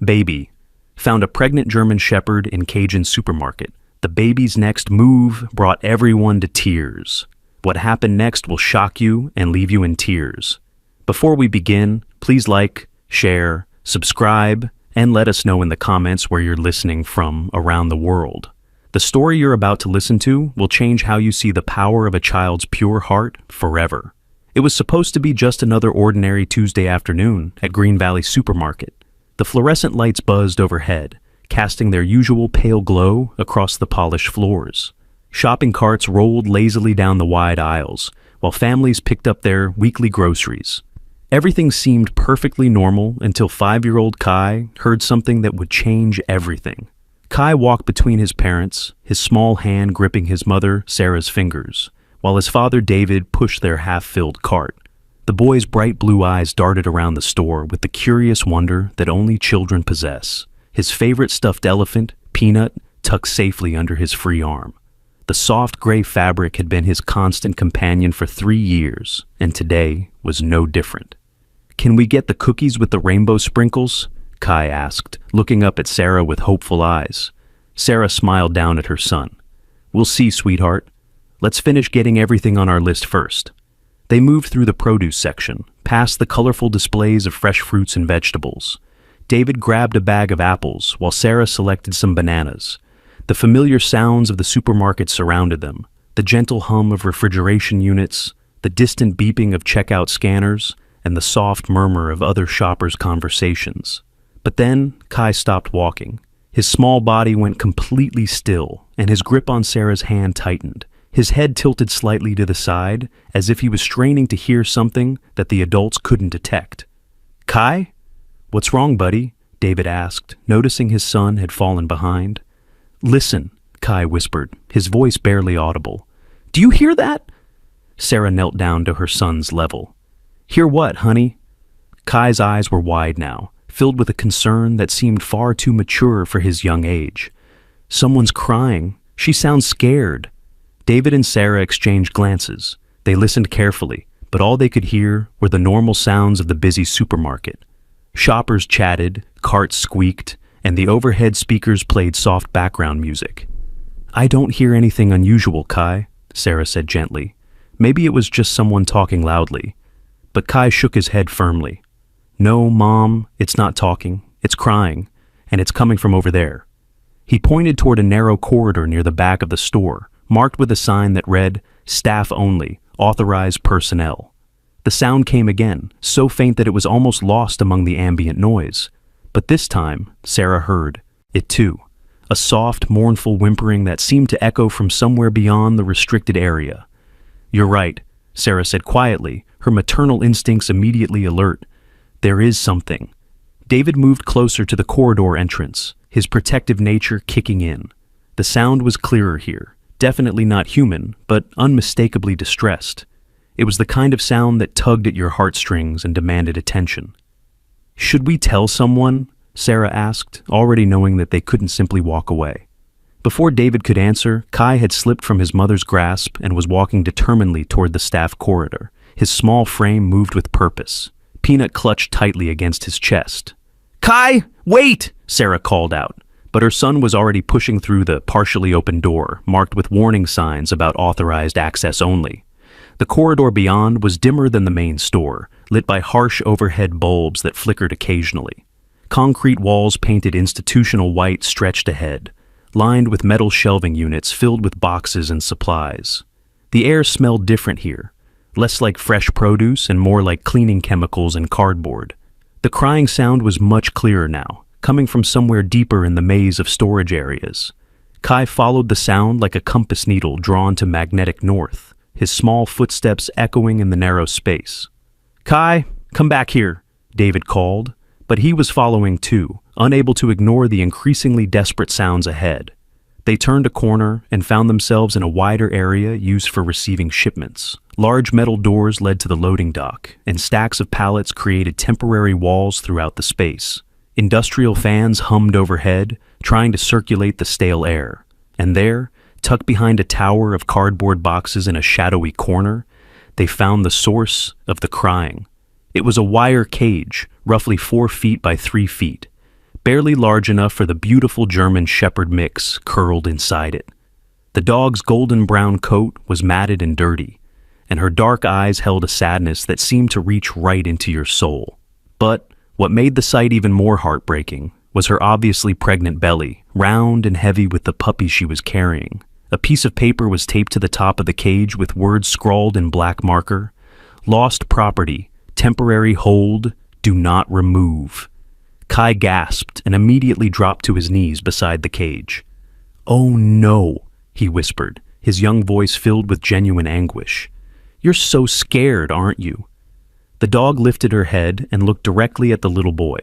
Baby. Found a pregnant German Shepherd in Cajun supermarket. The baby's next move brought everyone to tears. What happened next will shock you and leave you in tears. Before we begin, please like, share, subscribe, and let us know in the comments where you're listening from around the world. The story you're about to listen to will change how you see the power of a child's pure heart forever. It was supposed to be just another ordinary Tuesday afternoon at Green Valley Supermarket. The fluorescent lights buzzed overhead, casting their usual pale glow across the polished floors. Shopping carts rolled lazily down the wide aisles, while families picked up their weekly groceries. Everything seemed perfectly normal until 5-year-old Kai heard something that would change everything. Kai walked between his parents, his small hand gripping his mother, Sarah's fingers, while his father, David, pushed their half-filled cart. The boy's bright blue eyes darted around the store with the curious wonder that only children possess. His favorite stuffed elephant, Peanut, tucked safely under his free arm. The soft gray fabric had been his constant companion for 3 years, and today was no different. "Can we get the cookies with the rainbow sprinkles?" Kai asked, looking up at Sarah with hopeful eyes. Sarah smiled down at her son. "We'll see, sweetheart. Let's finish getting everything on our list first." They moved through the produce section, past the colorful displays of fresh fruits and vegetables. David grabbed a bag of apples, while Sarah selected some bananas. The familiar sounds of the supermarket surrounded them, the gentle hum of refrigeration units, the distant beeping of checkout scanners, and the soft murmur of other shoppers' conversations. But then, Kai stopped walking. His small body went completely still, and his grip on Sarah's hand tightened. His head tilted slightly to the side, as if he was straining to hear something that the adults couldn't detect. "Kai? What's wrong, buddy?" David asked, noticing his son had fallen behind. "Listen," Kai whispered, his voice barely audible. "Do you hear that?" Sarah knelt down to her son's level. "Hear what, honey?" Kai's eyes were wide now, filled with a concern that seemed far too mature for his young age. "Someone's crying. She sounds scared." David and Sarah exchanged glances. They listened carefully, but all they could hear were the normal sounds of the busy supermarket. Shoppers chatted, carts squeaked, and the overhead speakers played soft background music. "I don't hear anything unusual, Kai," Sarah said gently. "Maybe it was just someone talking loudly." But Kai shook his head firmly. "No, Mom, it's not talking. It's crying, and it's coming from over there." He pointed toward a narrow corridor near the back of the store, marked with a sign that read, "Staff only, authorized personnel." The sound came again, so faint that it was almost lost among the ambient noise. But this time, Sarah heard it too, a soft, mournful whimpering that seemed to echo from somewhere beyond the restricted area. "You're right," Sarah said quietly, her maternal instincts immediately alert. "There is something." David moved closer to the corridor entrance, his protective nature kicking in. The sound was clearer here, definitely not human, but unmistakably distressed. It was the kind of sound that tugged at your heartstrings and demanded attention. "Should we tell someone?" Sarah asked, already knowing that they couldn't simply walk away. Before David could answer, Kai had slipped from his mother's grasp and was walking determinedly toward the staff corridor. His small frame moved with purpose. Peanut clutched tightly against his chest. "Kai, wait!" Sarah called out, but her son was already pushing through the partially open door, marked with warning signs about authorized access only. The corridor beyond was dimmer than the main store, lit by harsh overhead bulbs that flickered occasionally. Concrete walls painted institutional white stretched ahead, lined with metal shelving units filled with boxes and supplies. The air smelled different here, less like fresh produce and more like cleaning chemicals and cardboard. The crying sound was much clearer now, coming from somewhere deeper in the maze of storage areas. Kai followed the sound like a compass needle drawn to magnetic north, his small footsteps echoing in the narrow space. "Kai, come back here," David called, but he was following too, unable to ignore the increasingly desperate sounds ahead. They turned a corner and found themselves in a wider area used for receiving shipments. Large metal doors led to the loading dock, and stacks of pallets created temporary walls throughout the space. Industrial fans hummed overhead, trying to circulate the stale air. And there, tucked behind a tower of cardboard boxes in a shadowy corner, they found the source of the crying. It was a wire cage, roughly 4 feet by 3 feet. barely large enough for the beautiful German Shepherd mix curled inside it. The dog's golden brown coat was matted and dirty, and her dark eyes held a sadness that seemed to reach right into your soul. But what made the sight even more heartbreaking was her obviously pregnant belly, round and heavy with the puppy she was carrying. A piece of paper was taped to the top of the cage with words scrawled in black marker: "Lost property, temporary hold, do not remove." Kai gasped and immediately dropped to his knees beside the cage. "Oh no," he whispered, his young voice filled with genuine anguish. "You're so scared, aren't you?" The dog lifted her head and looked directly at the little boy.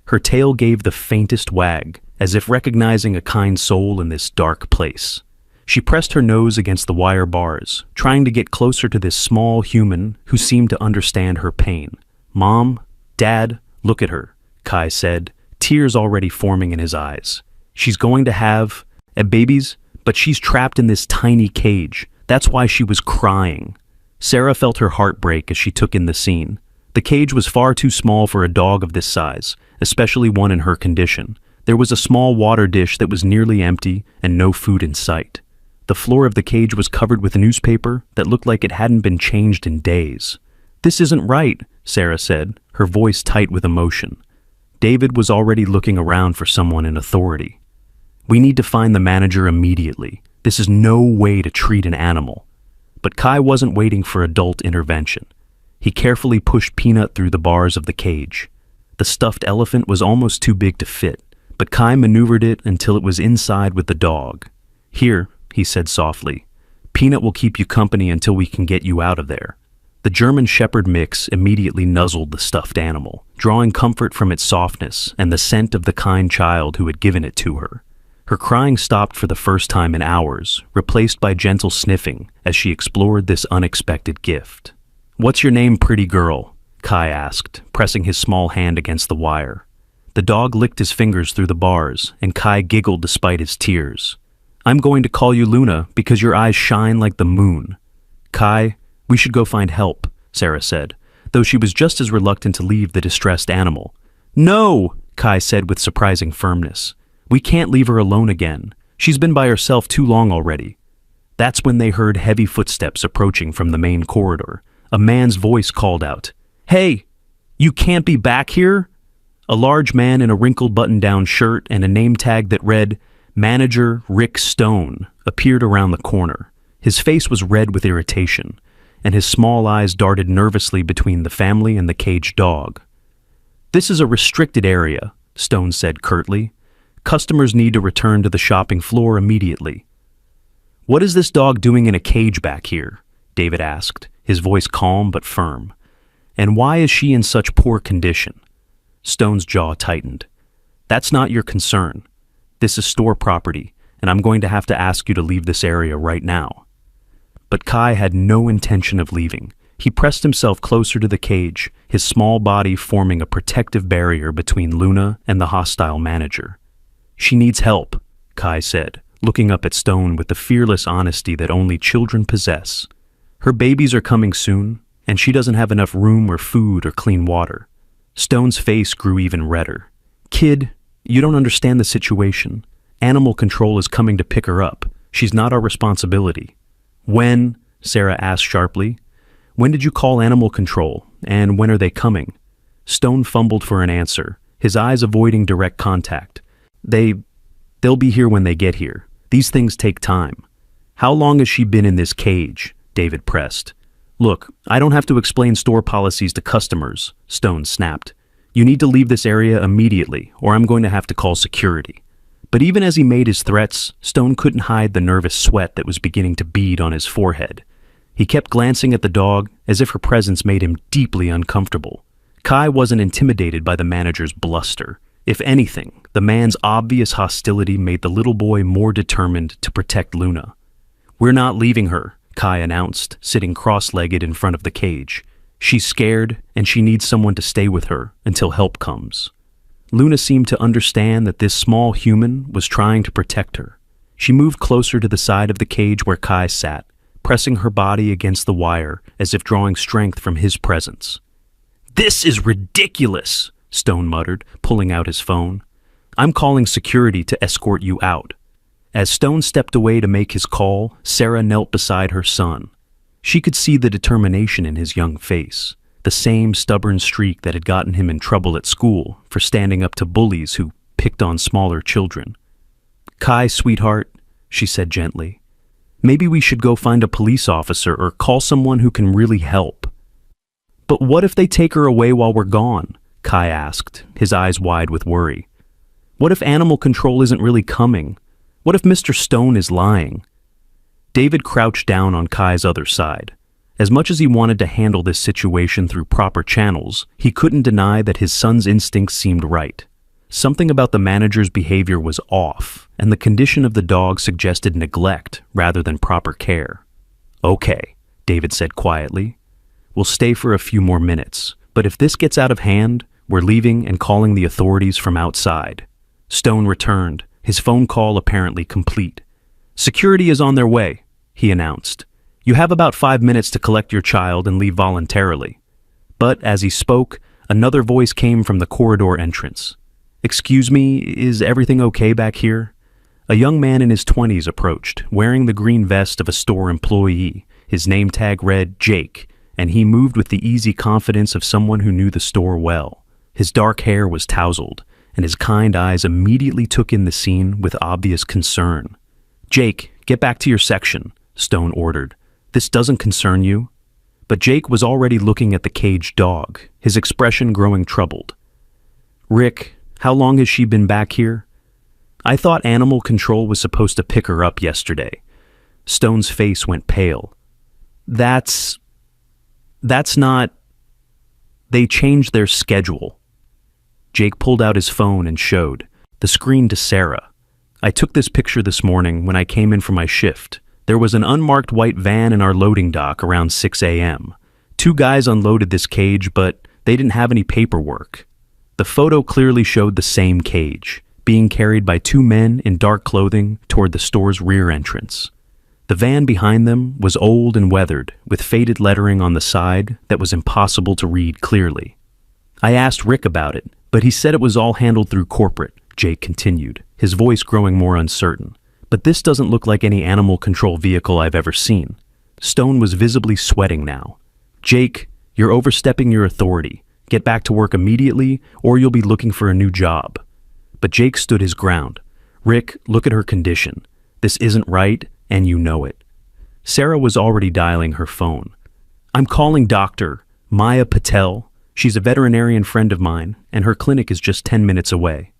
Her tail gave the faintest wag, as if recognizing a kind soul in this dark place. She pressed her nose against the wire bars, trying to get closer to this small human who seemed to understand her pain. "Mom, Dad, look at her," Kai said, tears already forming in his eyes. "She's going to have babies, but she's trapped in this tiny cage. That's why she was crying." Sarah felt her heart break as she took in the scene. The cage was far too small for a dog of this size, especially one in her condition. There was a small water dish that was nearly empty and no food in sight. The floor of the cage was covered with newspaper that looked like it hadn't been changed in days. "This isn't right," Sarah said, her voice tight with emotion. David was already looking around for someone in authority. "We need to find the manager immediately. This is no way to treat an animal." But Kai wasn't waiting for adult intervention. He carefully pushed Peanut through the bars of the cage. The stuffed elephant was almost too big to fit, but Kai maneuvered it until it was inside with the dog. "Here," he said softly. "Peanut will keep you company until we can get you out of there." The German Shepherd mix immediately nuzzled the stuffed animal, drawing comfort from its softness and the scent of the kind child who had given it to her. Her crying stopped for the first time in hours, replaced by gentle sniffing as she explored this unexpected gift. "What's your name, pretty girl?" Kai asked, pressing his small hand against the wire. The dog licked his fingers through the bars, and Kai giggled despite his tears. "I'm going to call you Luna because your eyes shine like the moon." "Kai, we should go find help," Sarah said, though she was just as reluctant to leave the distressed animal. "No," Kai said with surprising firmness. "We can't leave her alone again. She's been by herself too long already." That's when they heard heavy footsteps approaching from the main corridor. A man's voice called out, "Hey, you can't be back here?" A large man in a wrinkled button-down shirt and a name tag that read, "Manager Rick Stone," appeared around the corner. His face was red with irritation, and his small eyes darted nervously between the family and the caged dog. "This is a restricted area," Stone said curtly. "Customers need to return to the shopping floor immediately." "What is this dog doing in a cage back here?" David asked, his voice calm but firm. "And why is she in such poor condition?" Stone's jaw tightened. "That's not your concern. This is store property, and I'm going to have to ask you to leave this area right now." But Kai had no intention of leaving. He pressed himself closer to the cage, his small body forming a protective barrier between Luna and the hostile manager. "She needs help," Kai said, looking up at Stone with the fearless honesty that only children possess. "Her babies are coming soon, and she doesn't have enough room or food or clean water." Stone's face grew even redder. "Kid, you don't understand the situation. Animal control is coming to pick her up. She's not our responsibility." "When?" Sarah asked sharply. "When did you call animal control, and when are they coming?" Stone fumbled for an answer, his eyes avoiding direct contact. They'll be here when they get here. These things take time." "How long has she been in this cage?" David pressed. "Look, I don't have to explain store policies to customers," Stone snapped. "You need to leave this area immediately, or I'm going to have to call security." But even as he made his threats, Stone couldn't hide the nervous sweat that was beginning to bead on his forehead. He kept glancing at the dog as if her presence made him deeply uncomfortable. Kai wasn't intimidated by the manager's bluster. If anything, the man's obvious hostility made the little boy more determined to protect Luna. "We're not leaving her," Kai announced, sitting cross-legged in front of the cage. "She's scared, and she needs someone to stay with her until help comes." Luna seemed to understand that this small human was trying to protect her. She moved closer to the side of the cage where Kai sat, pressing her body against the wire as if drawing strength from his presence. "This is ridiculous," Stone muttered, pulling out his phone. I'm calling security to escort you out." As Stone stepped away to make his call, Sarah knelt beside her son. She could see the determination in his young face, the same stubborn streak that had gotten him in trouble at school for standing up to bullies who picked on smaller children. "Kai, sweetheart," she said gently, "maybe we should go find a police officer or call someone who can really help." "But what if they take her away while we're gone?" Kai asked, his eyes wide with worry. "What if animal control isn't really coming? What if Mr. Stone is lying?" David crouched down on Kai's other side. As much as he wanted to handle this situation through proper channels, he couldn't deny that his son's instincts seemed right. Something about the manager's behavior was off, and the condition of the dog suggested neglect rather than proper care. "Okay," David said quietly. "We'll stay for a few more minutes, but if this gets out of hand, we're leaving and calling the authorities from outside." Stone returned, his phone call apparently complete. "Security is on their way," he announced. "You have about 5 minutes to collect your child and leave voluntarily." But as he spoke, another voice came from the corridor entrance. "Excuse me, is everything okay back here?" A young man in his 20s approached, wearing the green vest of a store employee. His name tag read Jake, and he moved with the easy confidence of someone who knew the store well. His dark hair was tousled, and his kind eyes immediately took in the scene with obvious concern. "Jake, get back to your section," Stone ordered. "This doesn't concern you." But Jake was already looking at the caged dog, his expression growing troubled. "Rick, how long has she been back here?" "I thought animal control was supposed to pick her up yesterday." Stone's face went pale. That's not... They changed their schedule." Jake pulled out his phone and showed the screen to Sarah. "I took this picture this morning when I came in for my shift. There was an unmarked white van in our loading dock around 6 a.m. 2 guys unloaded this cage, but they didn't have any paperwork." The photo clearly showed the same cage, being carried by 2 men in dark clothing toward the store's rear entrance. The van behind them was old and weathered, with faded lettering on the side that was impossible to read clearly. "I asked Rick about it, but he said it was all handled through corporate," Jake continued, his voice growing more uncertain. "But this doesn't look like any animal control vehicle I've ever seen." Stone was visibly sweating now. "Jake, you're overstepping your authority. Get back to work immediately, or you'll be looking for a new job." But Jake stood his ground. "Rick, look at her condition. This isn't right, and you know it." Sarah was already dialing her phone. "I'm calling Dr. Maya Patel. She's a veterinarian friend of mine, and her clinic is just 10 minutes away."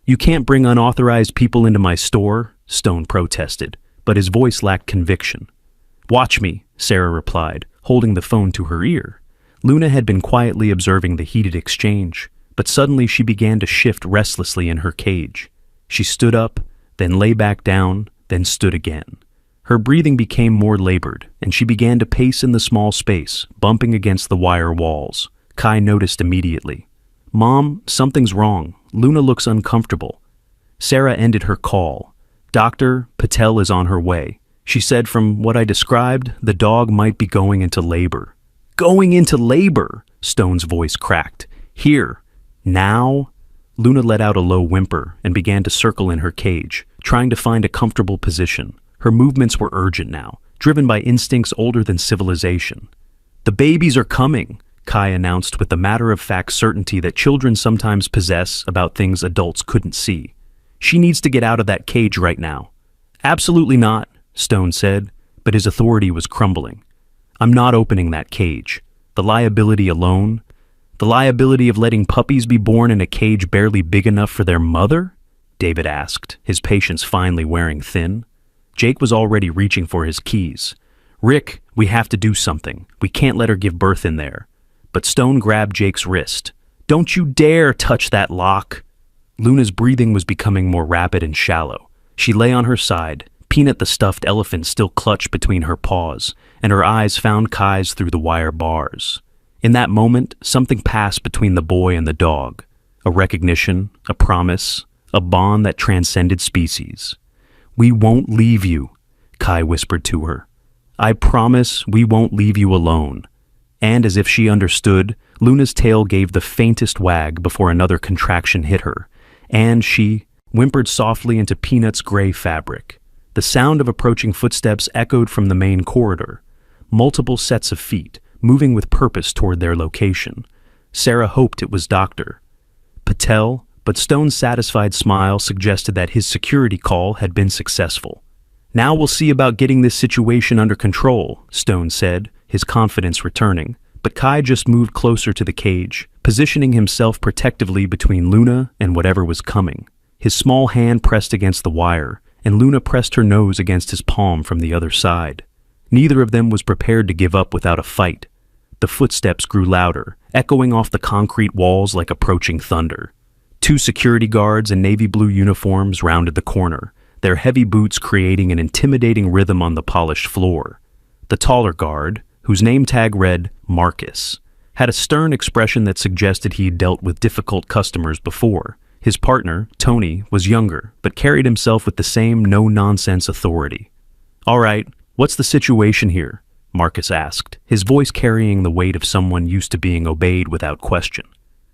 "You can't bring unauthorized people into my store," Stone protested, but his voice lacked conviction. "Watch me," Sarah replied, holding the phone to her ear. Luna had been quietly observing the heated exchange, but suddenly she began to shift restlessly in her cage. She stood up, then lay back down, then stood again. Her breathing became more labored, and she began to pace in the small space, bumping against the wire walls. Kai noticed immediately. "Mom, something's wrong. Luna looks uncomfortable." Sarah ended her call. "Dr. Patel is on her way. She said from what I described, the dog might be going into labor." "Going into labor?" Stone's voice cracked. "Here. Now?" Luna let out a low whimper and began to circle in her cage, trying to find a comfortable position. Her movements were urgent now, driven by instincts older than civilization. "The babies are coming," Kai announced with the matter-of-fact certainty that children sometimes possess about things adults couldn't see. "She needs to get out of that cage right now." "Absolutely not," Stone said, but his authority was crumbling. "I'm not opening that cage. The liability alone? The liability of letting puppies be born in a cage barely big enough for their mother?" David asked, his patience finally wearing thin. Jake was already reaching for his keys. "Rick, we have to do something. We can't let her give birth in there." But Stone grabbed Jake's wrist. "Don't you dare touch that lock!" Luna's breathing was becoming more rapid and shallow. She lay on her side, Peanut the stuffed elephant still clutched between her paws, and her eyes found Kai's through the wire bars. In that moment, something passed between the boy and the dog. A recognition, a promise, a bond that transcended species. "We won't leave you," Kai whispered to her. "I promise we won't leave you alone." And as if she understood, Luna's tail gave the faintest wag before another contraction hit her, and she whimpered softly into Peanut's gray fabric. The sound of approaching footsteps echoed from the main corridor, multiple sets of feet, moving with purpose toward their location. Sarah hoped it was Dr. Patel, but Stone's satisfied smile suggested that his security call had been successful. "Now we'll see about getting this situation under control," Stone said, his confidence returning. But Kai just moved closer to the cage, positioning himself protectively between Luna and whatever was coming. His small hand pressed against the wire, and Luna pressed her nose against his palm from the other side. Neither of them was prepared to give up without a fight. The footsteps grew louder, echoing off the concrete walls like approaching thunder. Two security guards in navy blue uniforms rounded the corner, their heavy boots creating an intimidating rhythm on the polished floor. The taller guard, whose name tag read Marcus, had a stern expression that suggested he had dealt with difficult customers before. His partner, Tony, was younger, but carried himself with the same no-nonsense authority. "All right, what's the situation here?" Marcus asked, his voice carrying the weight of someone used to being obeyed without question.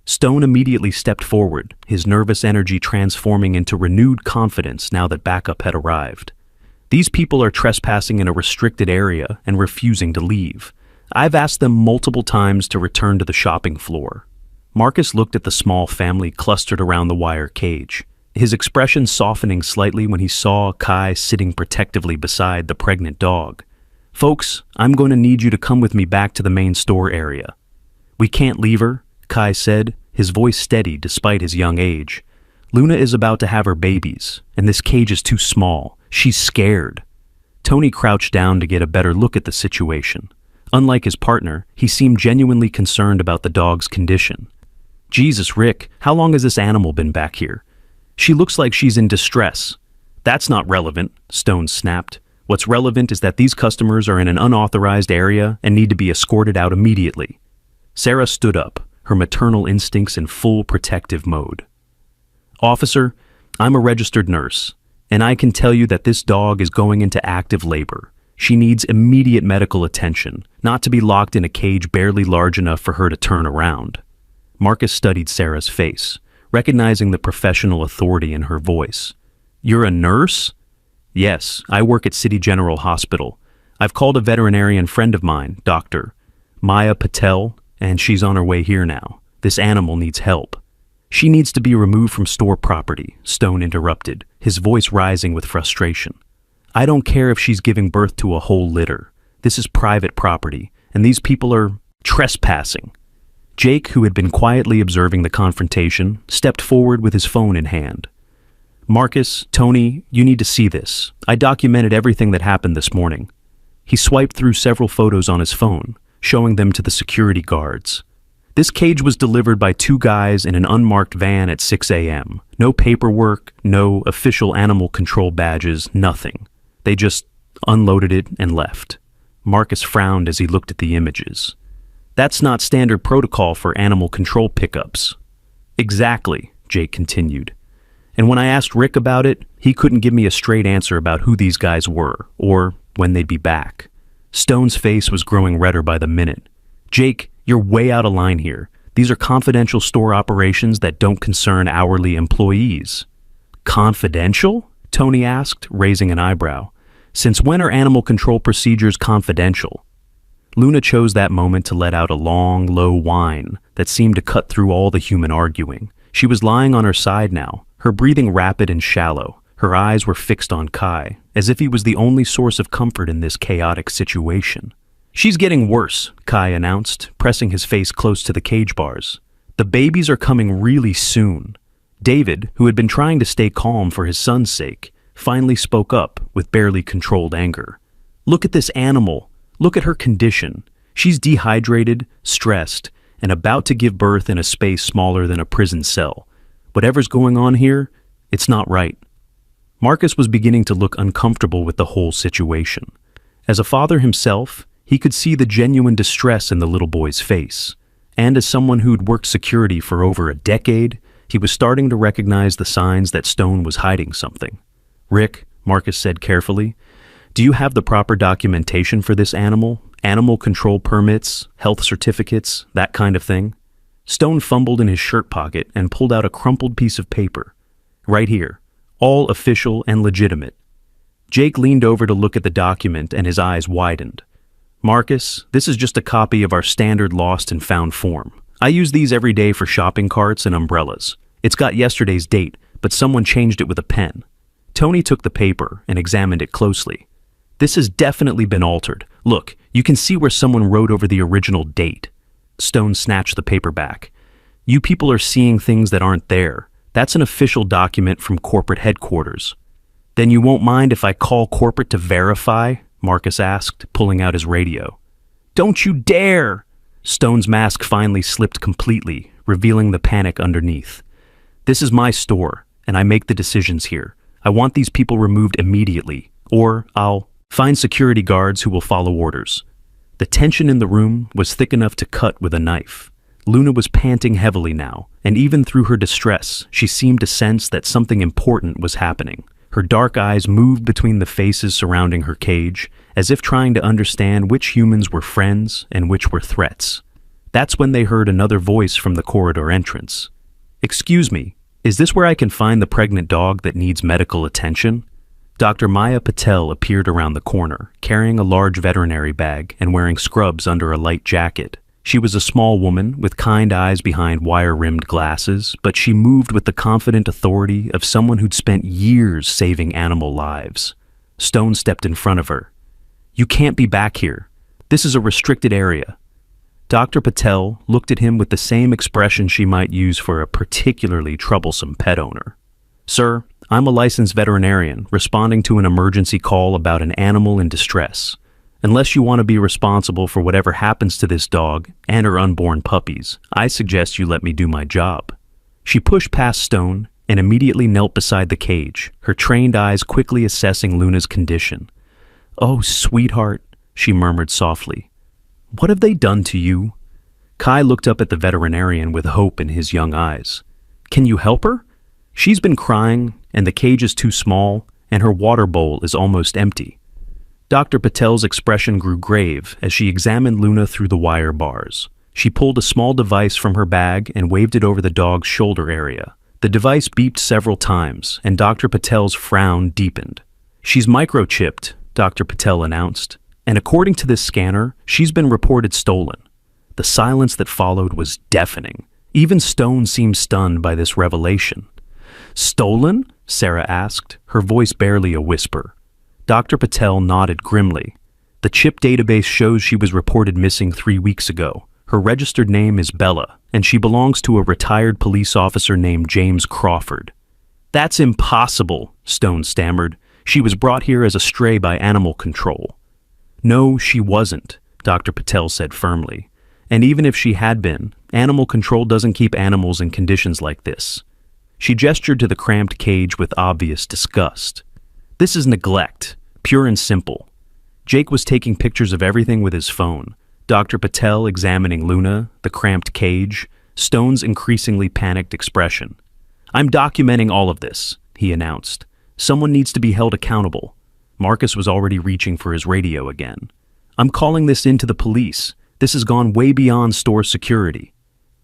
Stone immediately stepped forward, his nervous energy transforming into renewed confidence now that backup had arrived. "These people are trespassing in a restricted area and refusing to leave. I've asked them multiple times to return to the shopping floor." Marcus looked at the small family clustered around the wire cage, his expression softening slightly when he saw Kai sitting protectively beside the pregnant dog. "Folks, I'm going to need you to come with me back to the main store area." "We can't leave her," Kai said, his voice steady despite his young age. "Luna is about to have her babies, and this cage is too small. She's scared." Tony crouched down to get a better look at the situation. Unlike his partner, he seemed genuinely concerned about the dog's condition. "Jesus, Rick, how long has this animal been back here? She looks like she's in distress." "That's not relevant," Stone snapped. "What's relevant is that these customers are in an unauthorized area and need to be escorted out immediately." Sarah stood up, her maternal instincts in full protective mode. "Officer, I'm a registered nurse, and I can tell you that this dog is going into active labor. She needs immediate medical attention, not to be locked in a cage barely large enough for her to turn around." Marcus studied Sarah's face, recognizing the professional authority in her voice. "You're a nurse?" "Yes, I work at City General Hospital. I've called a veterinarian friend of mine, Dr. Maya Patel, and she's on her way here now. This animal needs help." "She needs to be removed from store property," Stone interrupted, his voice rising with frustration. "I don't care if she's giving birth to a whole litter. This is private property, and these people are trespassing." Jake, who had been quietly observing the confrontation, stepped forward with his phone in hand. "Marcus, Tony, you need to see this. I documented everything that happened this morning." He swiped through several photos on his phone, showing them to the security guards. "This cage was delivered by two guys in an unmarked van at 6 a.m. No paperwork, no official animal control badges, nothing. They just unloaded it and left." Marcus frowned as he looked at the images. "That's not standard protocol for animal control pickups." "Exactly," Jake continued. "And when I asked Rick about it, he couldn't give me a straight answer about who these guys were, or when they'd be back." Stone's face was growing redder by the minute. "Jake, you're way out of line here. These are confidential store operations that don't concern hourly employees." "Confidential?" Tony asked, raising an eyebrow. "Since when are animal control procedures confidential?" Luna chose that moment to let out a long, low whine that seemed to cut through all the human arguing. She was lying on her side now, her breathing rapid and shallow. Her eyes were fixed on Kai, as if he was the only source of comfort in this chaotic situation. "She's getting worse," Kai announced, pressing his face close to the cage bars. "The babies are coming really soon." David, who had been trying to stay calm for his son's sake, finally spoke up with barely controlled anger. "Look at this animal. Look at her condition. She's dehydrated, stressed, and about to give birth in a space smaller than a prison cell. Whatever's going on here, it's not right." Marcus was beginning to look uncomfortable with the whole situation. As a father himself, he could see the genuine distress in the little boy's face. And as someone who'd worked security for over a decade, he was starting to recognize the signs that Stone was hiding something. "Rick," Marcus said carefully, "do you have the proper documentation for this animal? Animal control permits, health certificates, that kind of thing?" Stone fumbled in his shirt pocket and pulled out a crumpled piece of paper. Right here. All official and legitimate. Jake leaned over to look at the document and his eyes widened. Marcus, this is just a copy of our standard lost and found form. I use these every day for shopping carts and umbrellas. It's got yesterday's date, but someone changed it with a pen. Tony took the paper and examined it closely. This has definitely been altered. Look, you can see where someone wrote over the original date. Stone snatched the paper back. You people are seeing things that aren't there. That's an official document from corporate headquarters. Then you won't mind if I call corporate to verify? Marcus asked, pulling out his radio. Don't you dare! Stone's mask finally slipped completely, revealing the panic underneath. This is my store, and I make the decisions here. I want these people removed immediately, or I'll find security guards who will follow orders. The tension in the room was thick enough to cut with a knife. Luna was panting heavily now, and even through her distress, she seemed to sense that something important was happening. Her dark eyes moved between the faces surrounding her cage, as if trying to understand which humans were friends and which were threats. That's when they heard another voice from the corridor entrance. Excuse me, is this where I can find the pregnant dog that needs medical attention? Dr. Maya Patel appeared around the corner, carrying a large veterinary bag and wearing scrubs under a light jacket. She was a small woman with kind eyes behind wire-rimmed glasses, but she moved with the confident authority of someone who'd spent years saving animal lives. Stone stepped in front of her. You can't be back here. This is a restricted area. Dr. Patel looked at him with the same expression she might use for a particularly troublesome pet owner. Sir, I'm a licensed veterinarian responding to an emergency call about an animal in distress. Unless you want to be responsible for whatever happens to this dog and her unborn puppies, I suggest you let me do my job. She pushed past Stone and immediately knelt beside the cage, her trained eyes quickly assessing Luna's condition. Oh, sweetheart, she murmured softly. What have they done to you? Kai looked up at the veterinarian with hope in his young eyes. Can you help her? She's been crying, and the cage is too small, and her water bowl is almost empty. Dr. Patel's expression grew grave as she examined Luna through the wire bars. She pulled a small device from her bag and waved it over the dog's shoulder area. The device beeped several times, and Dr. Patel's frown deepened. She's microchipped, Dr. Patel announced, and according to this scanner, she's been reported stolen. The silence that followed was deafening. Even Stone seemed stunned by this revelation. Stolen? Sarah asked, her voice barely a whisper. Dr. Patel nodded grimly. The chip database shows she was reported missing 3 weeks ago. Her registered name is Bella, and she belongs to a retired police officer named James Crawford. That's impossible, Stone stammered. She was brought here as a stray by animal control. No, she wasn't, Dr. Patel said firmly. And even if she had been, animal control doesn't keep animals in conditions like this. She gestured to the cramped cage with obvious disgust. This is neglect, pure and simple. Jake was taking pictures of everything with his phone. Dr. Patel examining Luna, the cramped cage, Stone's increasingly panicked expression. I'm documenting all of this, he announced. Someone needs to be held accountable. Marcus was already reaching for his radio again. I'm calling this in to the police. This has gone way beyond store security.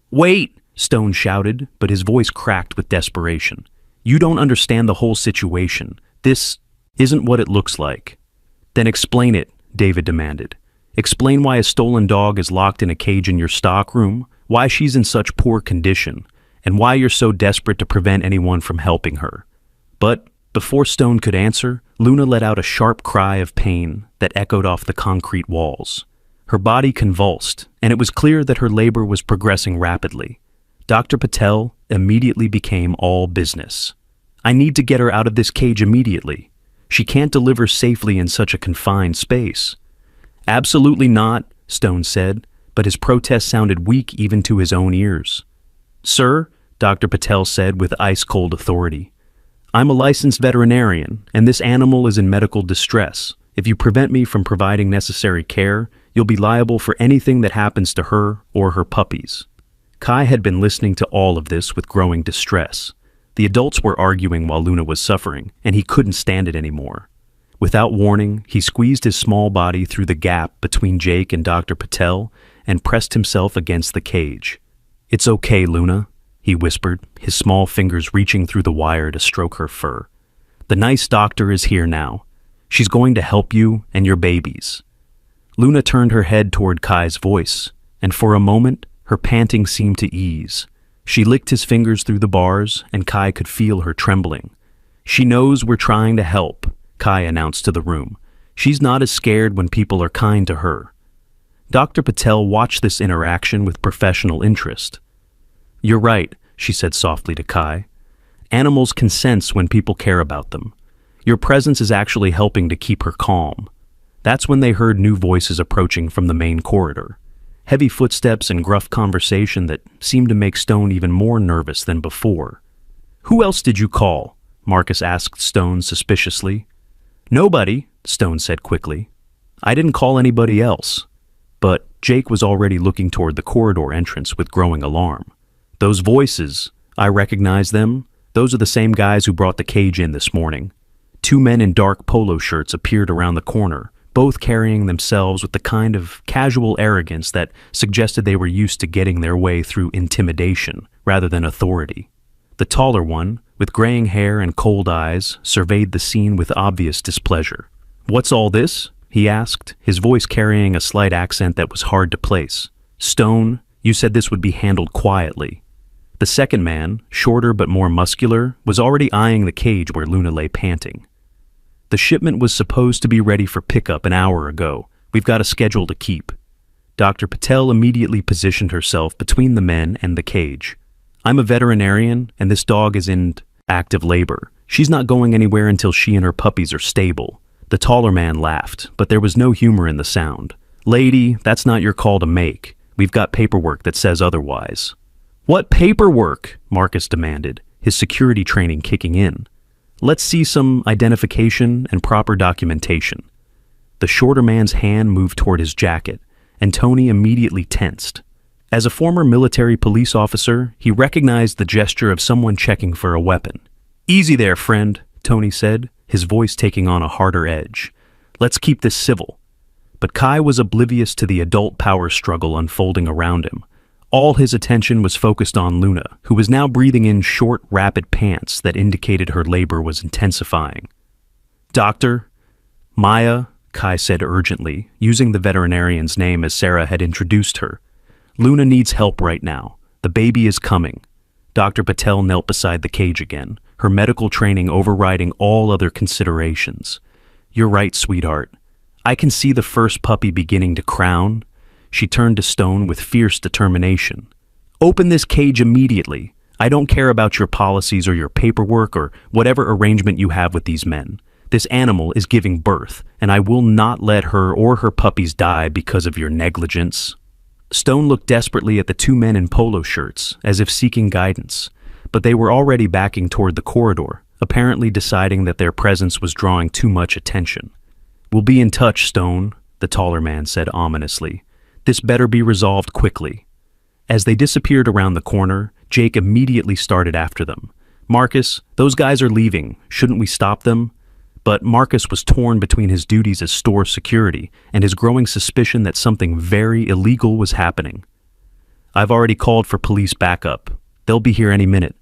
Wait, Stone shouted, but his voice cracked with desperation. You don't understand the whole situation. This isn't what it looks like. Then explain it, David demanded. Explain why a stolen dog is locked in a cage in your stockroom, why she's in such poor condition, and why you're so desperate to prevent anyone from helping her. But before Stone could answer, Luna let out a sharp cry of pain that echoed off the concrete walls. Her body convulsed, and it was clear that her labor was progressing rapidly. Dr. Patel immediately became all business. I need to get her out of this cage immediately. She can't deliver safely in such a confined space. Absolutely not, Stone said, but his protest sounded weak even to his own ears. Sir, Dr. Patel said with ice-cold authority, I'm a licensed veterinarian, and this animal is in medical distress. If you prevent me from providing necessary care, you'll be liable for anything that happens to her or her puppies. Kai had been listening to all of this with growing distress. The adults were arguing while Luna was suffering, and he couldn't stand it anymore. Without warning, he squeezed his small body through the gap between Jake and Dr. Patel and pressed himself against the cage. It's okay, Luna. he whispered, his small fingers reaching through the wire to stroke her fur. "The nice doctor is here now. She's going to help you and your babies." Luna turned her head toward Kai's voice, and for a moment, her panting seemed to ease. She licked his fingers through the bars, and Kai could feel her trembling. "She knows we're trying to help," Kai announced to the room. "She's not as scared when people are kind to her." Dr. Patel watched this interaction with professional interest. "You're right," she said softly to Kai. "Animals can sense when people care about them. Your presence is actually helping to keep her calm." That's when they heard new voices approaching from the main corridor. Heavy footsteps and gruff conversation that seemed to make Stone even more nervous than before. "Who else did you call?" Marcus asked Stone suspiciously. "Nobody," Stone said quickly. "I didn't call anybody else." But Jake was already looking toward the corridor entrance with growing alarm. "Those voices, I recognize them. Those are the same guys who brought the cage in this morning." Two men in dark polo shirts appeared around the corner, both carrying themselves with the kind of casual arrogance that suggested they were used to getting their way through intimidation rather than authority. The taller one, with graying hair and cold eyes, surveyed the scene with obvious displeasure. "What's all this?" he asked, his voice carrying a slight accent that was hard to place. "Stone, you said this would be handled quietly." The second man, shorter but more muscular, was already eyeing the cage where Luna lay panting. "The shipment was supposed to be ready for pickup an hour ago. We've got a schedule to keep." Dr. Patel immediately positioned herself between the men and the cage. "I'm a veterinarian, and this dog is in active labor. She's not going anywhere until she and her puppies are stable." The taller man laughed, but there was no humor in the sound. "Lady, that's not your call to make. We've got paperwork that says otherwise." "What paperwork?" Marcus demanded, his security training kicking in. "Let's see some identification and proper documentation." The shorter man's hand moved toward his jacket, and Tony immediately tensed. As a former military police officer, he recognized the gesture of someone checking for a weapon. "Easy there, friend," Tony said, his voice taking on a harder edge. "Let's keep this civil." But Kai was oblivious to the adult power struggle unfolding around him. All his attention was focused on Luna, who was now breathing in short, rapid pants that indicated her labor was intensifying. "Doctor, Maya," Kai said urgently, using the veterinarian's name as Sarah had introduced her. "Luna needs help right now. The baby is coming." Dr. Patel knelt beside the cage again, her medical training overriding all other considerations. "You're right, sweetheart. I can see the first puppy beginning to crown." She turned to Stone with fierce determination. "Open this cage immediately. I don't care about your policies or your paperwork or whatever arrangement you have with these men. This animal is giving birth, and I will not let her or her puppies die because of your negligence." Stone looked desperately at the two men in polo shirts, as if seeking guidance, but they were already backing toward the corridor, apparently deciding that their presence was drawing too much attention. "We'll be in touch, Stone," the taller man said ominously. "This better be resolved quickly." As they disappeared around the corner, Jake immediately started after them. "Marcus, those guys are leaving. Shouldn't we stop them?" But Marcus was torn between his duties as store security and his growing suspicion that something very illegal was happening. "I've already called for police backup. They'll be here any minute."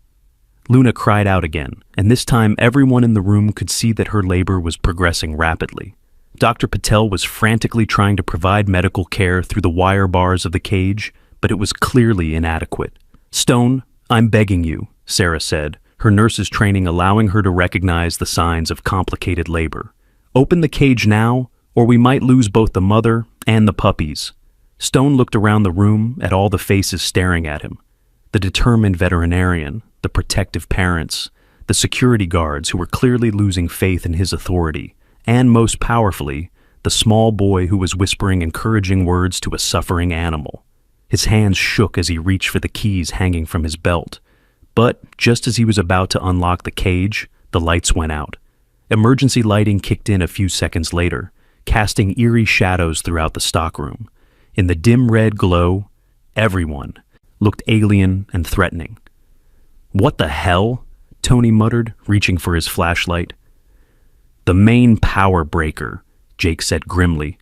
Luna cried out again, and this time everyone in the room could see that her labor was progressing rapidly. Dr. Patel was frantically trying to provide medical care through the wire bars of the cage, but it was clearly inadequate. "Stone, I'm begging you," Sarah said, her nurse's training allowing her to recognize the signs of complicated labor. "Open the cage now, or we might lose both the mother and the puppies." Stone looked around the room at all the faces staring at him. The determined veterinarian, the protective parents, the security guards who were clearly losing faith in his authority, and most powerfully, the small boy who was whispering encouraging words to a suffering animal. His hands shook as he reached for the keys hanging from his belt. But just as he was about to unlock the cage, the lights went out. Emergency lighting kicked in a few seconds later, casting eerie shadows throughout the stockroom. In the dim red glow, everyone looked alien and threatening. "What the hell?" Tony muttered, reaching for his flashlight. "The main power breaker," Jake said grimly.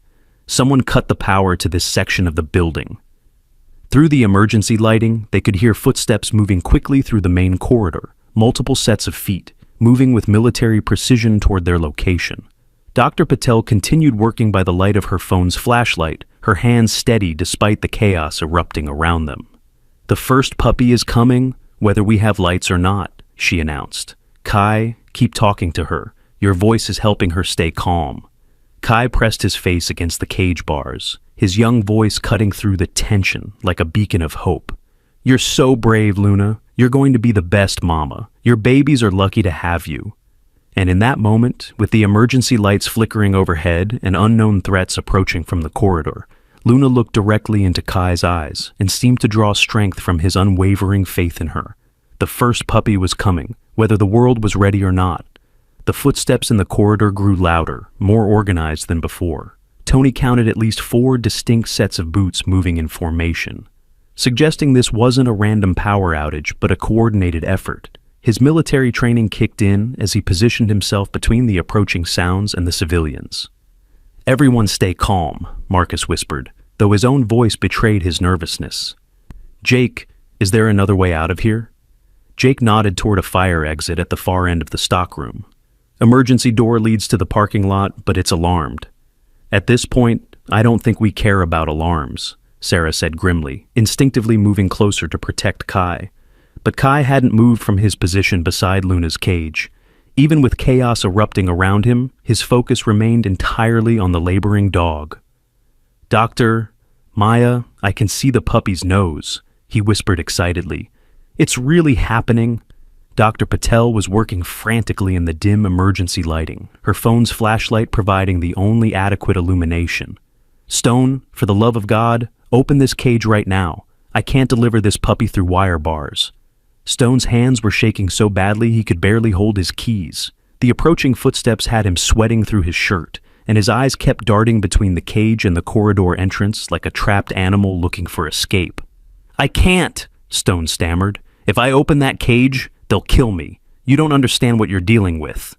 "Someone cut the power to this section of the building." Through the emergency lighting, they could hear footsteps moving quickly through the main corridor, multiple sets of feet, moving with military precision toward their location. Dr. Patel continued working by the light of her phone's flashlight, her hands steady despite the chaos erupting around them. "The first puppy is coming, whether we have lights or not," she announced. "Kai, keep talking to her. Your voice is helping her stay calm." Kai pressed his face against the cage bars, his young voice cutting through the tension like a beacon of hope. "You're so brave, Luna. You're going to be the best mama. Your babies are lucky to have you." And in that moment, with the emergency lights flickering overhead and unknown threats approaching from the corridor, Luna looked directly into Kai's eyes and seemed to draw strength from his unwavering faith in her. The first puppy was coming, whether the world was ready or not. The footsteps in the corridor grew louder, more organized than before. Tony counted at least 4 distinct sets of boots moving in formation, suggesting this wasn't a random power outage but a coordinated effort. His military training kicked in as he positioned himself between the approaching sounds and the civilians. "Everyone stay calm," Marcus whispered, though his own voice betrayed his nervousness. "Jake, is there another way out of here?" Jake nodded toward a fire exit at the far end of the stockroom. "Emergency door leads to the parking lot, but it's alarmed." "At this point, I don't think we care about alarms," Sarah said grimly, instinctively moving closer to protect Kai. But Kai hadn't moved from his position beside Luna's cage. Even with chaos erupting around him, his focus remained entirely on the laboring dog. "Doctor, Maya, I can see the puppy's nose," he whispered excitedly. "It's really happening." Dr. Patel was working frantically in the dim emergency lighting, her phone's flashlight providing the only adequate illumination. "Stone, for the love of God, open this cage right now. I can't deliver this puppy through wire bars." Stone's hands were shaking so badly he could barely hold his keys. The approaching footsteps had him sweating through his shirt, and his eyes kept darting between the cage and the corridor entrance like a trapped animal looking for escape. "I can't," Stone stammered. "If I open that cage, they'll kill me. You don't understand what you're dealing with."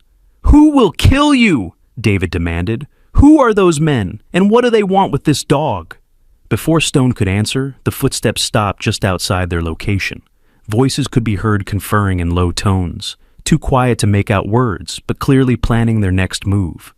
"Who will kill you?" David demanded. "Who are those men, and what do they want with this dog?" Before Stone could answer, the footsteps stopped just outside their location. Voices could be heard conferring in low tones, too quiet to make out words, but clearly planning their next move.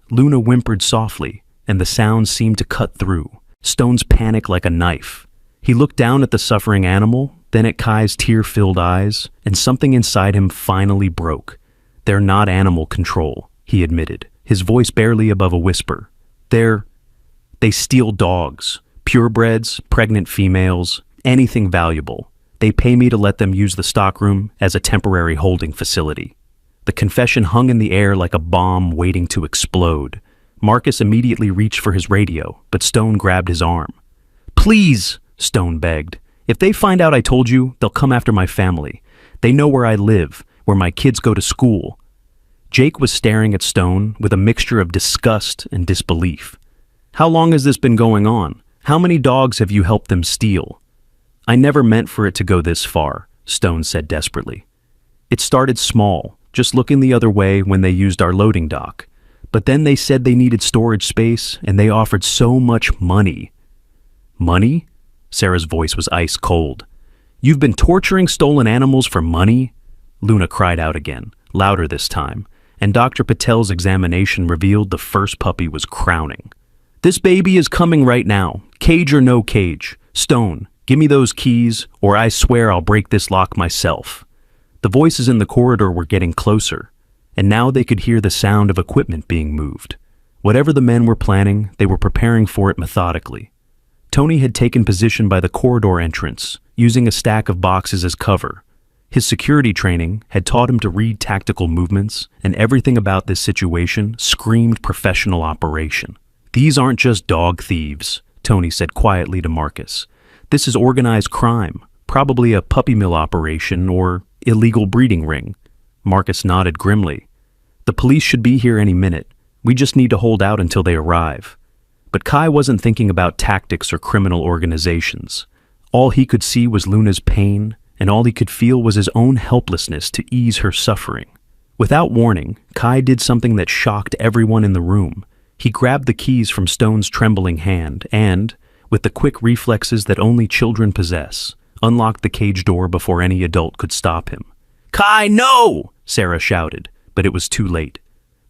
Luna whimpered softly, and the sounds seemed to cut through, Stone's panic like a knife. He looked down at the suffering animal, then at Kai's tear-filled eyes, and something inside him finally broke. "They're not animal control," he admitted, his voice barely above a whisper. They steal dogs, purebreds, pregnant females, anything valuable. They pay me to let them use the stockroom as a temporary holding facility." The confession hung in the air like a bomb waiting to explode. Marcus immediately reached for his radio, but Stone grabbed his arm. "Please," Stone begged. "If they find out I told you, they'll come after my family. They know where I live, where my kids go to school." Jake was staring at Stone with a mixture of disgust and disbelief. "How long has this been going on? How many dogs have you helped them steal?" "I never meant for it to go this far," Stone said desperately. "It started small, just looking the other way when they used our loading dock. But then they said they needed storage space, and they offered so much money." "Money?" Sarah's voice was ice cold. "You've been torturing stolen animals for money?" Luna cried out again, louder this time, and Dr. Patel's examination revealed the first puppy was crowning. "This baby is coming right now, cage or no cage. Stone, give me those keys, or I swear I'll break this lock myself." The voices in the corridor were getting closer, and now they could hear the sound of equipment being moved. Whatever the men were planning, they were preparing for it methodically. Tony had taken position by the corridor entrance, using a stack of boxes as cover. His security training had taught him to read tactical movements, and everything about this situation screamed professional operation. "These aren't just dog thieves," Tony said quietly to Marcus. "This is organized crime, probably a puppy mill operation or illegal breeding ring." Marcus nodded grimly. "The police should be here any minute. We just need to hold out until they arrive." But Kai wasn't thinking about tactics or criminal organizations. All he could see was Luna's pain, and all he could feel was his own helplessness to ease her suffering. Without warning, Kai did something that shocked everyone in the room. He grabbed the keys from Stone's trembling hand and, with the quick reflexes that only children possess, unlocked the cage door before any adult could stop him. "Kai, no!" Sarah shouted, but it was too late.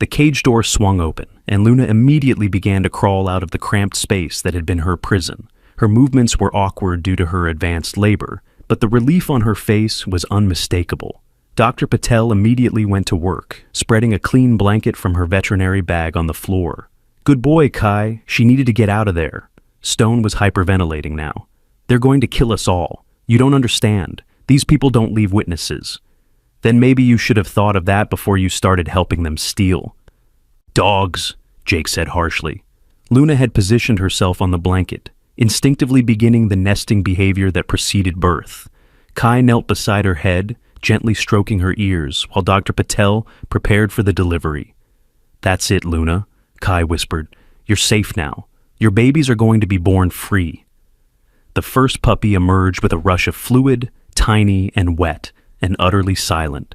The cage door swung open, and Luna immediately began to crawl out of the cramped space that had been her prison. Her movements were awkward due to her advanced labor, but the relief on her face was unmistakable. Dr. Patel immediately went to work, spreading a clean blanket from her veterinary bag on the floor. "Good boy, Kai. She needed to get out of there." Stone was hyperventilating now. "They're going to kill us all. You don't understand. These people don't leave witnesses." "Then maybe you should have thought of that before you started helping them steal." "Dogs," Jake said harshly. Luna had positioned herself on the blanket, instinctively beginning the nesting behavior that preceded birth. Kai knelt beside her head, gently stroking her ears, while Dr. Patel prepared for the delivery. "That's it, Luna," Kai whispered. "You're safe now. Your babies are going to be born free." The first puppy emerged with a rush of fluid, tiny and wet, and utterly silent.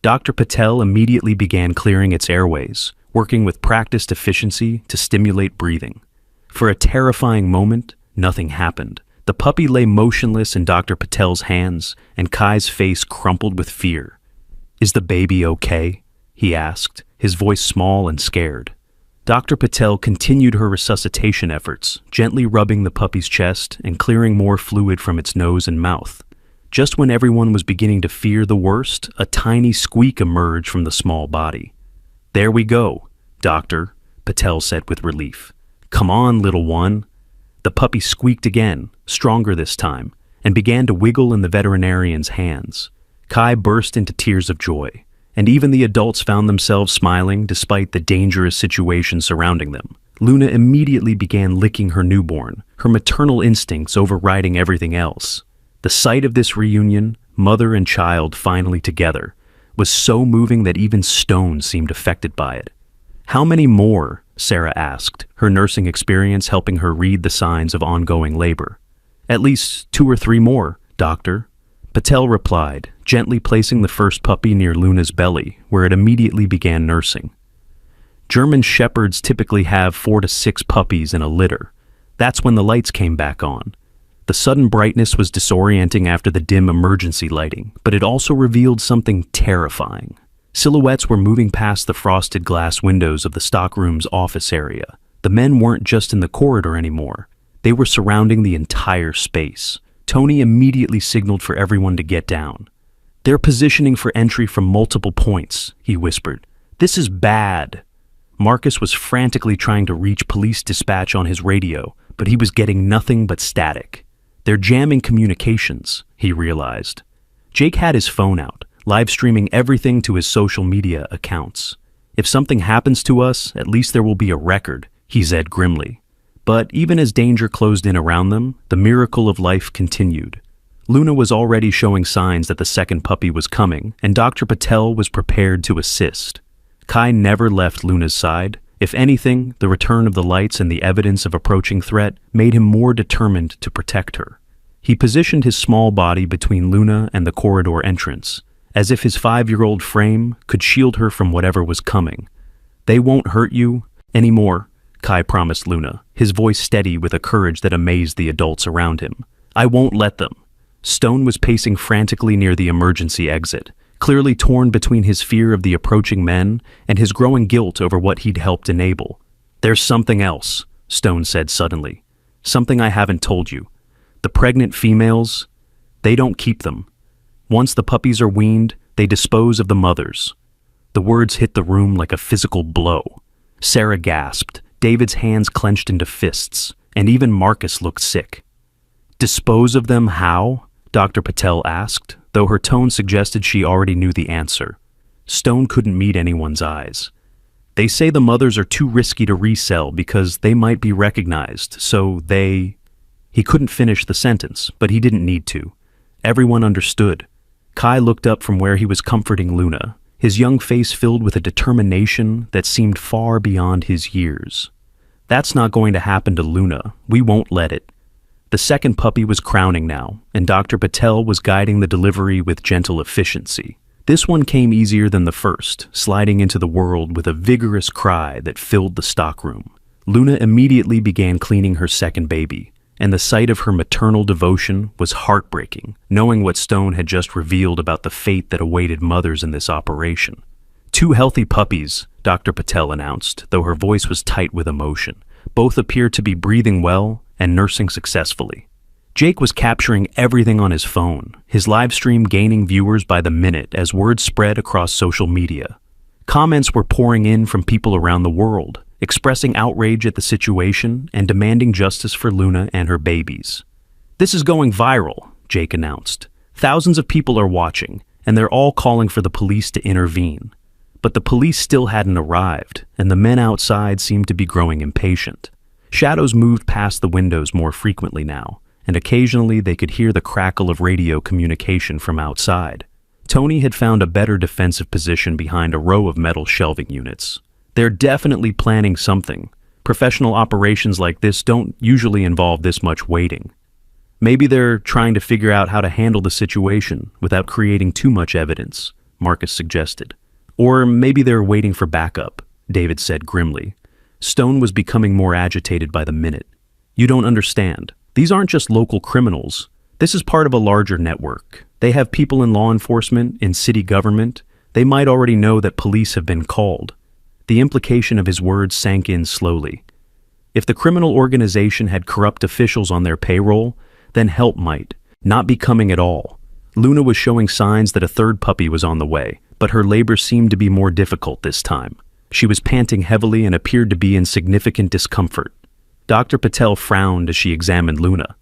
Dr. Patel immediately began clearing its airways, working with practiced efficiency to stimulate breathing. For a terrifying moment, nothing happened. The puppy lay motionless in Dr. Patel's hands, and Kai's face crumpled with fear. "Is the baby okay?" he asked, his voice small and scared. Dr. Patel continued her resuscitation efforts, gently rubbing the puppy's chest and clearing more fluid from its nose and mouth. Just when everyone was beginning to fear the worst, a tiny squeak emerged from the small body. "There we go, Doctor," Patel said with relief. "Come on, little one." The puppy squeaked again, stronger this time, and began to wiggle in the veterinarian's hands. Kai burst into tears of joy, and even the adults found themselves smiling despite the dangerous situation surrounding them. Luna immediately began licking her newborn, her maternal instincts overriding everything else. The sight of this reunion, mother and child finally together, was so moving that even Stone seemed affected by it. "How many more?" Sarah asked, her nursing experience helping her read the signs of ongoing labor. "At least 2 or 3 more, Doctor," Patel replied, gently placing the first puppy near Luna's belly, where it immediately began nursing. German Shepherds typically have 4 to 6 puppies in a litter. That's when the lights came back on. The sudden brightness was disorienting after the dim emergency lighting, but it also revealed something terrifying. Silhouettes were moving past the frosted glass windows of the stockroom's office area. The men weren't just in the corridor anymore. They were surrounding the entire space. Tony immediately signaled for everyone to get down. "They're positioning for entry from multiple points," he whispered. "This is bad." Marcus was frantically trying to reach police dispatch on his radio, but he was getting nothing but static. "They're jamming communications," he realized. Jake had his phone out, live streaming everything to his social media accounts. "If something happens to us, at least there will be a record," he said grimly. But even as danger closed in around them, the miracle of life continued. Luna was already showing signs that the second puppy was coming, and Dr. Patel was prepared to assist. Kai never left Luna's side. If anything, the return of the lights and the evidence of approaching threat made him more determined to protect her. He positioned his small body between Luna and the corridor entrance, as if his 5-year-old frame could shield her from whatever was coming. "They won't hurt you anymore," Kai promised Luna, his voice steady with a courage that amazed the adults around him. "I won't let them." Stone was pacing frantically near the emergency exit, clearly torn between his fear of the approaching men and his growing guilt over what he'd helped enable. "There's something else," Stone said suddenly. "Something I haven't told you. The pregnant females, they don't keep them. Once the puppies are weaned, they dispose of the mothers." The words hit the room like a physical blow. Sarah gasped, David's hands clenched into fists, and even Marcus looked sick. "Dispose of them how?" Dr. Patel asked, though her tone suggested she already knew the answer. Stone couldn't meet anyone's eyes. "They say the mothers are too risky to resell because they might be recognized, so they—" He couldn't finish the sentence, but he didn't need to. Everyone understood. Kai looked up from where he was comforting Luna, his young face filled with a determination that seemed far beyond his years. "That's not going to happen to Luna. We won't let it." The second puppy was crowning now, and Dr. Patel was guiding the delivery with gentle efficiency. This one came easier than the first, sliding into the world with a vigorous cry that filled the stockroom. Luna immediately began cleaning her second baby, and the sight of her maternal devotion was heartbreaking, knowing what Stone had just revealed about the fate that awaited mothers in this operation. 2 healthy puppies, Dr. Patel announced, though her voice was tight with emotion. Both appeared to be breathing well and nursing successfully. Jake was capturing everything on his phone, his live stream gaining viewers by the minute as word spread across social media. Comments were pouring in from people around the world, expressing outrage at the situation and demanding justice for Luna and her babies. "This is going viral," Jake announced. "Thousands of people are watching, and they're all calling for the police to intervene." But the police still hadn't arrived, and the men outside seemed to be growing impatient. Shadows moved past the windows more frequently now, and occasionally they could hear the crackle of radio communication from outside. Tony had found a better defensive position behind a row of metal shelving units. "They're definitely planning something. Professional operations like this don't usually involve this much waiting. Maybe they're trying to figure out how to handle the situation without creating too much evidence," Marcus suggested. "Or maybe they're waiting for backup," David said grimly. Stone was becoming more agitated by the minute. "You don't understand. These aren't just local criminals. This is part of a larger network. They have people in law enforcement, in city government. They might already know that police have been called." The implication of his words sank in slowly. If the criminal organization had corrupt officials on their payroll, then help might not be coming at all. Luna was showing signs that a 3rd puppy was on the way, but her labor seemed to be more difficult this time. She was panting heavily and appeared to be in significant discomfort. Dr. Patel frowned as she examined Luna.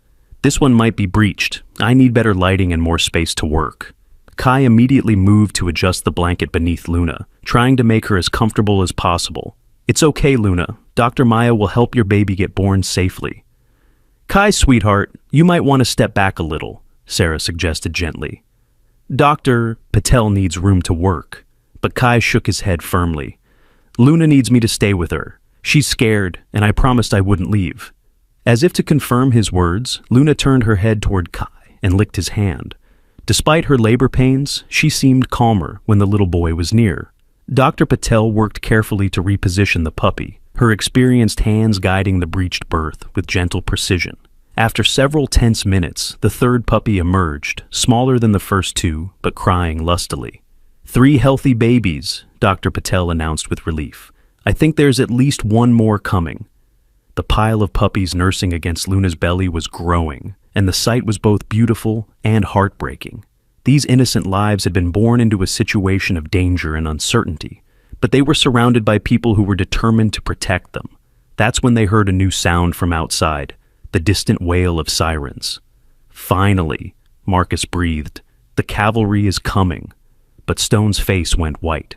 "This one might be breached. I need better lighting and more space to work." Kai immediately moved to adjust the blanket beneath Luna, trying to make her as comfortable as possible. "It's okay, Luna. Dr. Maya will help your baby get born safely." "Kai, sweetheart, you might want to step back a little," Sarah suggested gently. "Dr. Patel needs room to work," but Kai shook his head firmly. "Luna needs me to stay with her. She's scared, and I promised I wouldn't leave." As if to confirm his words, Luna turned her head toward Kai and licked his hand. Despite her labor pains, she seemed calmer when the little boy was near. Dr. Patel worked carefully to reposition the puppy, her experienced hands guiding the breached birth with gentle precision. After several tense minutes, the 3rd puppy emerged, smaller than the first 2, but crying lustily. 3 healthy babies, Dr. Patel announced with relief. "I think there's at least one more coming." The pile of puppies nursing against Luna's belly was growing, and the sight was both beautiful and heartbreaking. These innocent lives had been born into a situation of danger and uncertainty, but they were surrounded by people who were determined to protect them. That's when they heard a new sound from outside, the distant wail of sirens. "Finally," Marcus breathed, "the cavalry is coming." But Stone's face went white.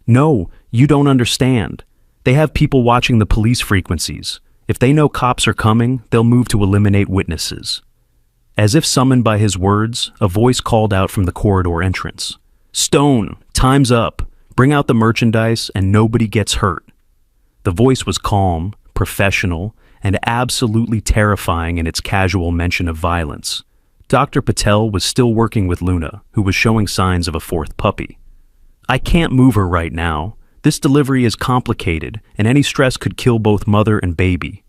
"No, you don't understand. They have people watching the police frequencies. If they know cops are coming, they'll move to eliminate witnesses." As if summoned by his words, a voice called out from the corridor entrance. "Stone, time's up. Bring out the merchandise and nobody gets hurt." The voice was calm, professional, and absolutely terrifying in its casual mention of violence. Dr. Patel was still working with Luna, who was showing signs of a 4th puppy. "I can't move her right now. This delivery is complicated, and any stress could kill both mother and baby."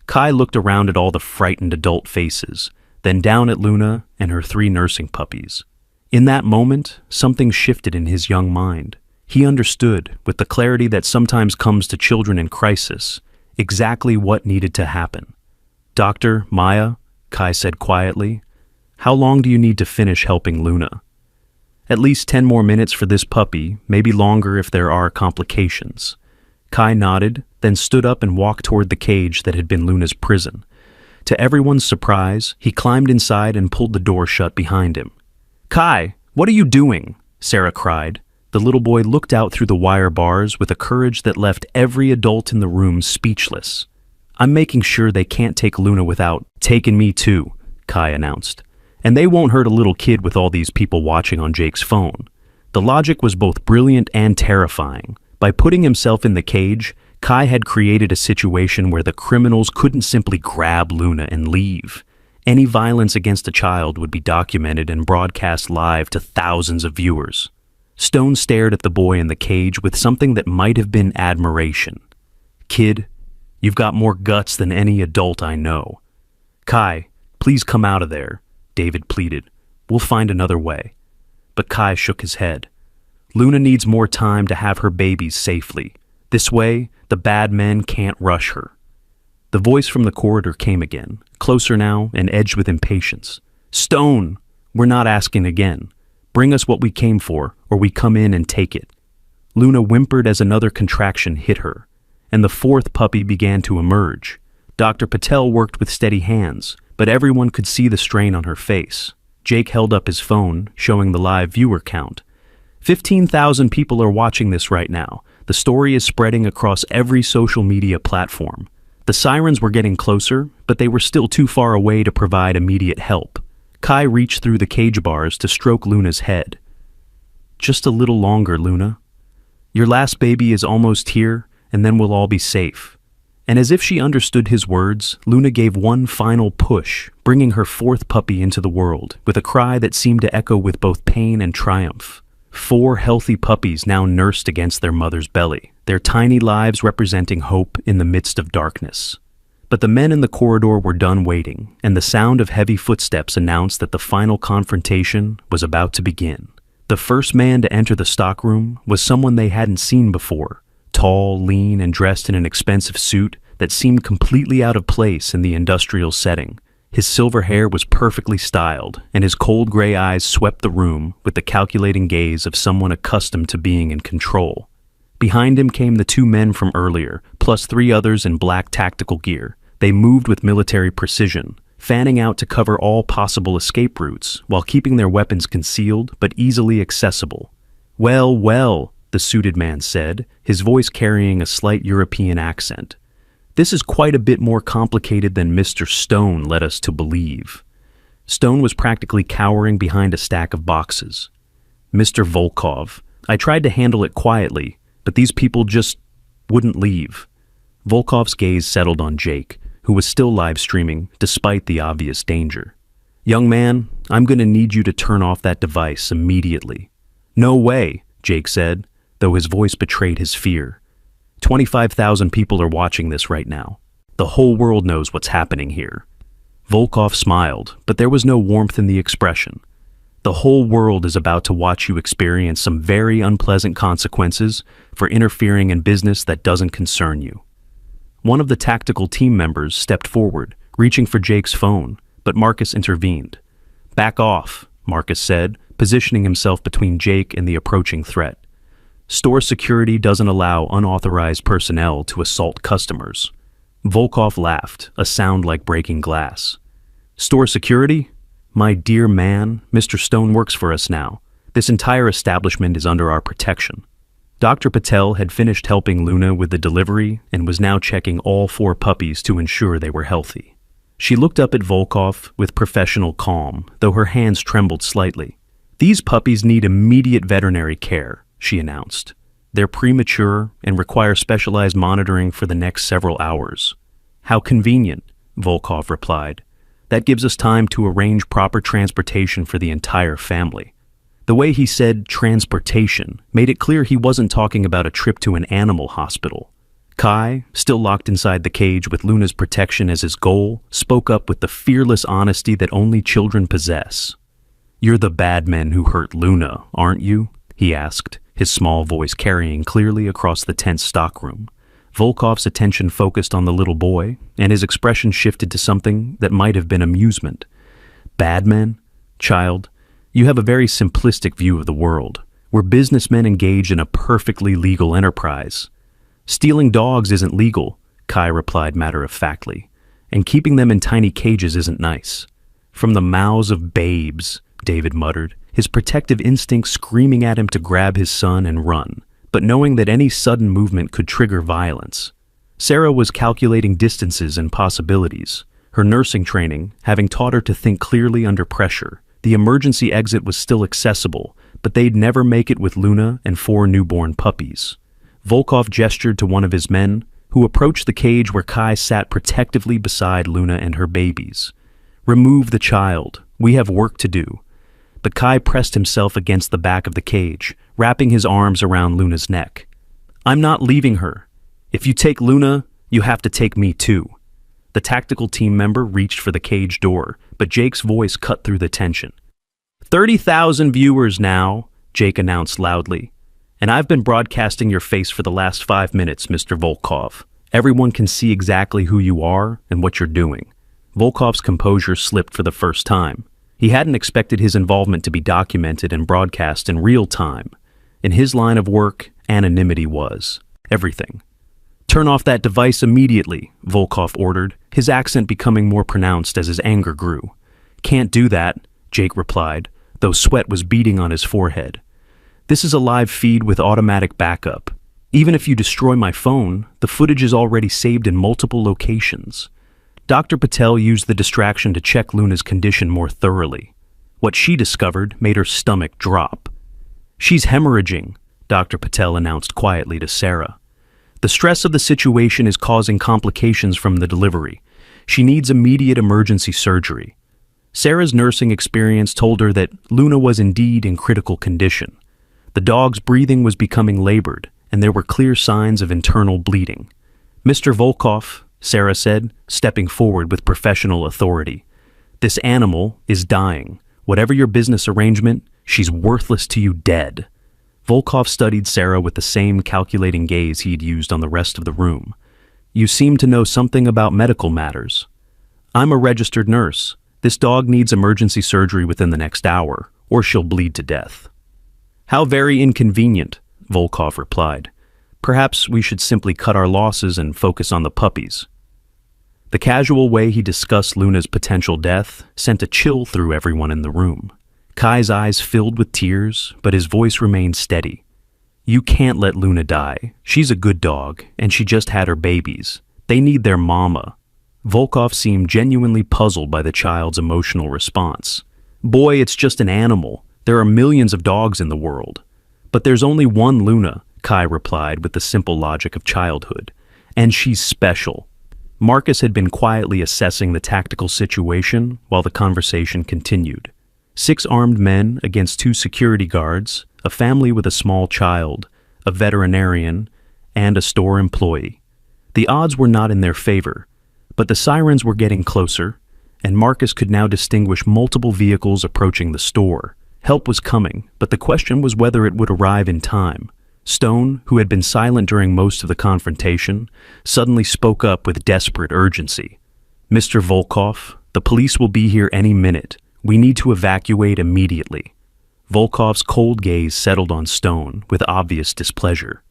Kai looked around at all the frightened adult faces, then down at Luna and her 3 nursing puppies. In that moment, something shifted in his young mind. He understood, with the clarity that sometimes comes to children in crisis, exactly what needed to happen. "Dr. Maya," Kai said quietly, "how long do you need to finish helping Luna?" "At least 10 more minutes for this puppy, maybe longer if there are complications." Kai nodded, then stood up and walked toward the cage that had been Luna's prison. To everyone's surprise, he climbed inside and pulled the door shut behind him. "Kai, what are you doing?" Sarah cried. The little boy looked out through the wire bars with a courage that left every adult in the room speechless. "I'm making sure they can't take Luna without taking me too," Kai announced. "And they won't hurt a little kid with all these people watching on Jake's phone." The logic was both brilliant and terrifying. By putting himself in the cage, Kai had created a situation where the criminals couldn't simply grab Luna and leave. Any violence against a child would be documented and broadcast live to thousands of viewers. Stone stared at the boy in the cage with something that might have been admiration. "Kid, you've got more guts than any adult I know." Kai, please come out of there, David pleaded. We'll find another way. But Kai shook his head. Luna needs more time to have her babies safely. This way, the bad men can't rush her. The voice from the corridor came again, closer now and edged with impatience. Stone, we're not asking again. Bring us what we came for, or we come in and take it. Luna whimpered as another contraction hit her, and the fourth puppy began to emerge. Dr. Patel worked with steady hands, but everyone could see the strain on her face. Jake held up his phone, showing the live viewer count. 15,000 people are watching this right now. The story is spreading across every social media platform. The sirens were getting closer, but they were still too far away to provide immediate help. Kai reached through the cage bars to stroke Luna's head. Just a little longer, Luna. Your last baby is almost here, and then we'll all be safe. And as if she understood his words, Luna gave one final push, bringing her fourth puppy into the world, with a cry that seemed to echo with both pain and triumph. 4 healthy puppies now nursed against their mother's belly, their tiny lives representing hope in the midst of darkness. But the men in the corridor were done waiting, and the sound of heavy footsteps announced that the final confrontation was about to begin. The first man to enter the stockroom was someone they hadn't seen before, tall, lean, and dressed in an expensive suit that seemed completely out of place in the industrial setting. His silver hair was perfectly styled, and his cold gray eyes swept the room with the calculating gaze of someone accustomed to being in control. Behind him came the 2 men from earlier, plus 3 others in black tactical gear. They moved with military precision, fanning out to cover all possible escape routes while keeping their weapons concealed but easily accessible. Well, well, the suited man said, his voice carrying a slight European accent. This is quite a bit more complicated than Mr. Stone led us to believe. Stone was practically cowering behind a stack of boxes. Mr. Volkov, I tried to handle it quietly, but these people just wouldn't leave. Volkov's gaze settled on Jake, who was still live streaming despite the obvious danger. Young man, I'm going to need you to turn off that device immediately. No way, Jake said, though his voice betrayed his fear. 25,000 people are watching this right now. The whole world knows what's happening here. Volkov smiled, but there was no warmth in the expression. The whole world is about to watch you experience some very unpleasant consequences for interfering in business that doesn't concern you. One of the tactical team members stepped forward, reaching for Jake's phone, but Marcus intervened. Back off, Marcus said, positioning himself between Jake and the approaching threat. Store security doesn't allow unauthorized personnel to assault customers. Volkov laughed, a sound like breaking glass. Store security? My dear man, Mr. Stone works for us now. This entire establishment is under our protection. Dr. Patel had finished helping Luna with the delivery and was now checking all 4 puppies to ensure they were healthy. She looked up at Volkov with professional calm, though her hands trembled slightly. These puppies need immediate veterinary care, she announced. They're premature and require specialized monitoring for the next several hours. How convenient, Volkov replied. That gives us time to arrange proper transportation for the entire family. The way he said transportation made it clear he wasn't talking about a trip to an animal hospital. Kai, still locked inside the cage with Luna's protection as his goal, spoke up with the fearless honesty that only children possess. You're the bad men who hurt Luna, aren't you? He asked, his small voice carrying clearly across the tense stockroom. Volkov's attention focused on the little boy, and his expression shifted to something that might have been amusement. Bad men? Child, you have a very simplistic view of the world. We're businessmen engaged in a perfectly legal enterprise. Stealing dogs isn't legal, Kai replied matter-of-factly, and keeping them in tiny cages isn't nice. From the mouths of babes, David muttered, his protective instinct screaming at him to grab his son and run, but knowing that any sudden movement could trigger violence. Sarah was calculating distances and possibilities, her nursing training having taught her to think clearly under pressure. The emergency exit was still accessible, but they'd never make it with Luna and 4 newborn puppies. Volkov gestured to one of his men, who approached the cage where Kai sat protectively beside Luna and her babies. Remove the child. We have work to do. But Kai pressed himself against the back of the cage, wrapping his arms around Luna's neck. I'm not leaving her. If you take Luna, you have to take me too. The tactical team member reached for the cage door, but Jake's voice cut through the tension. 30,000 viewers now, Jake announced loudly. And I've been broadcasting your face for the last 5 minutes, Mr. Volkov. Everyone can see exactly who you are and what you're doing. Volkov's composure slipped for the first time. He hadn't expected his involvement to be documented and broadcast in real time. In his line of work, anonymity was everything. Turn off that device immediately, Volkov ordered, his accent becoming more pronounced as his anger grew. Can't do that, Jake replied, though sweat was beading on his forehead. This is a live feed with automatic backup. Even if you destroy my phone, the footage is already saved in multiple locations. Dr. Patel used the distraction to check Luna's condition more thoroughly. What she discovered made her stomach drop. She's hemorrhaging, Dr. Patel announced quietly to Sarah. The stress of the situation is causing complications from the delivery. She needs immediate emergency surgery. Sarah's nursing experience told her that Luna was indeed in critical condition. The dog's breathing was becoming labored, and there were clear signs of internal bleeding. Mr. Volkov, Sarah said, stepping forward with professional authority. This animal is dying. Whatever your business arrangement, she's worthless to you dead. Volkov studied Sarah with the same calculating gaze he'd used on the rest of the room. You seem to know something about medical matters. I'm a registered nurse. This dog needs emergency surgery within the next hour, or she'll bleed to death. How very inconvenient, Volkov replied. Perhaps we should simply cut our losses and focus on the puppies. The casual way he discussed Luna's potential death sent a chill through everyone in the room. Kai's eyes filled with tears, but his voice remained steady. You can't let Luna die. She's a good dog, and she just had her babies. They need their mama. Volkov seemed genuinely puzzled by the child's emotional response. Boy, it's just an animal. There are millions of dogs in the world. But there's only one Luna, Kai replied with the simple logic of childhood. And she's special. Marcus had been quietly assessing the tactical situation while the conversation continued. 6 armed men against 2 security guards, a family with a small child, a veterinarian, and a store employee. The odds were not in their favor, but the sirens were getting closer, and Marcus could now distinguish multiple vehicles approaching the store. Help was coming, but the question was whether it would arrive in time. Stone, who had been silent during most of the confrontation, suddenly spoke up with desperate urgency. Mr. Volkov, the police will be here any minute. We need to evacuate immediately. Volkov's cold gaze settled on Stone with obvious displeasure.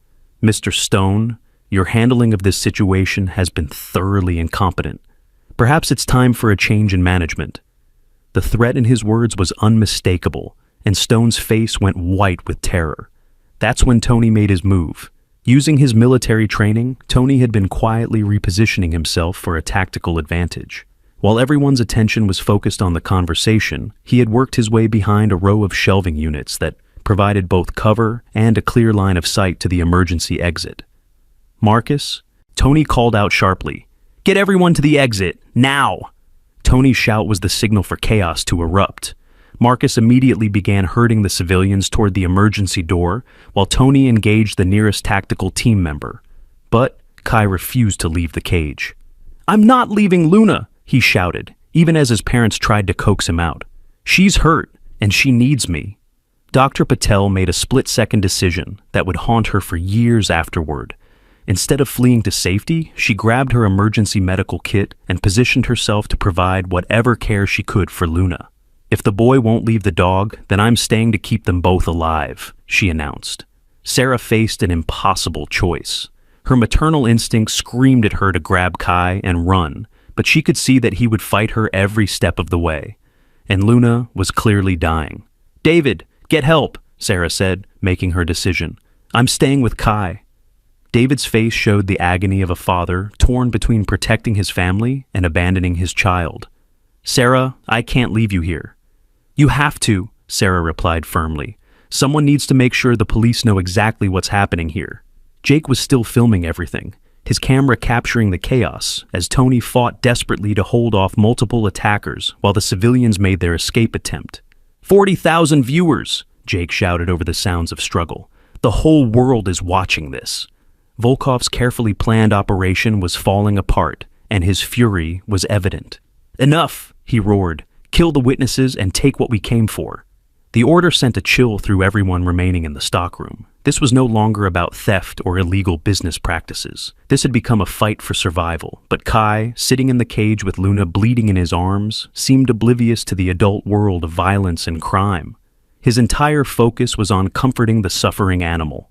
Mr. Stone, your handling of this situation has been thoroughly incompetent. Perhaps it's time for a change in management. The threat in his words was unmistakable, and Stone's face went white with terror. That's when Tony made his move. Using his military training, Tony had been quietly repositioning himself for a tactical advantage. While everyone's attention was focused on the conversation, he had worked his way behind a row of shelving units that provided both cover and a clear line of sight to the emergency exit. Marcus, Tony called out sharply, "Get everyone to the exit, now!" Tony's shout was the signal for chaos to erupt. Marcus immediately began herding the civilians toward the emergency door, while Tony engaged the nearest tactical team member. But Kai refused to leave the cage. "I'm not leaving Luna!" he shouted, even as his parents tried to coax him out. "She's hurt, and she needs me." Dr. Patel made a split-second decision that would haunt her for years afterward. Instead of fleeing to safety, she grabbed her emergency medical kit and positioned herself to provide whatever care she could for Luna. "If the boy won't leave the dog, then I'm staying to keep them both alive," she announced. Sarah faced an impossible choice. Her maternal instinct screamed at her to grab Kai and run, but she could see that he would fight her every step of the way. And Luna was clearly dying. "David, get help," Sarah said, making her decision. "I'm staying with Kai." David's face showed the agony of a father torn between protecting his family and abandoning his child. "Sarah, I can't leave you here." "You have to," Sarah replied firmly. "Someone needs to make sure the police know exactly what's happening here." Jake was still filming everything, his camera capturing the chaos as Tony fought desperately to hold off multiple attackers while the civilians made their escape attempt. 40,000 viewers, Jake shouted over the sounds of struggle. "The whole world is watching this." Volkov's carefully planned operation was falling apart, and his fury was evident. "Enough!" he roared. "Kill the witnesses and take what we came for." The order sent a chill through everyone remaining in the stockroom. This was no longer about theft or illegal business practices. This had become a fight for survival, but Kai, sitting in the cage with Luna bleeding in his arms, seemed oblivious to the adult world of violence and crime. His entire focus was on comforting the suffering animal.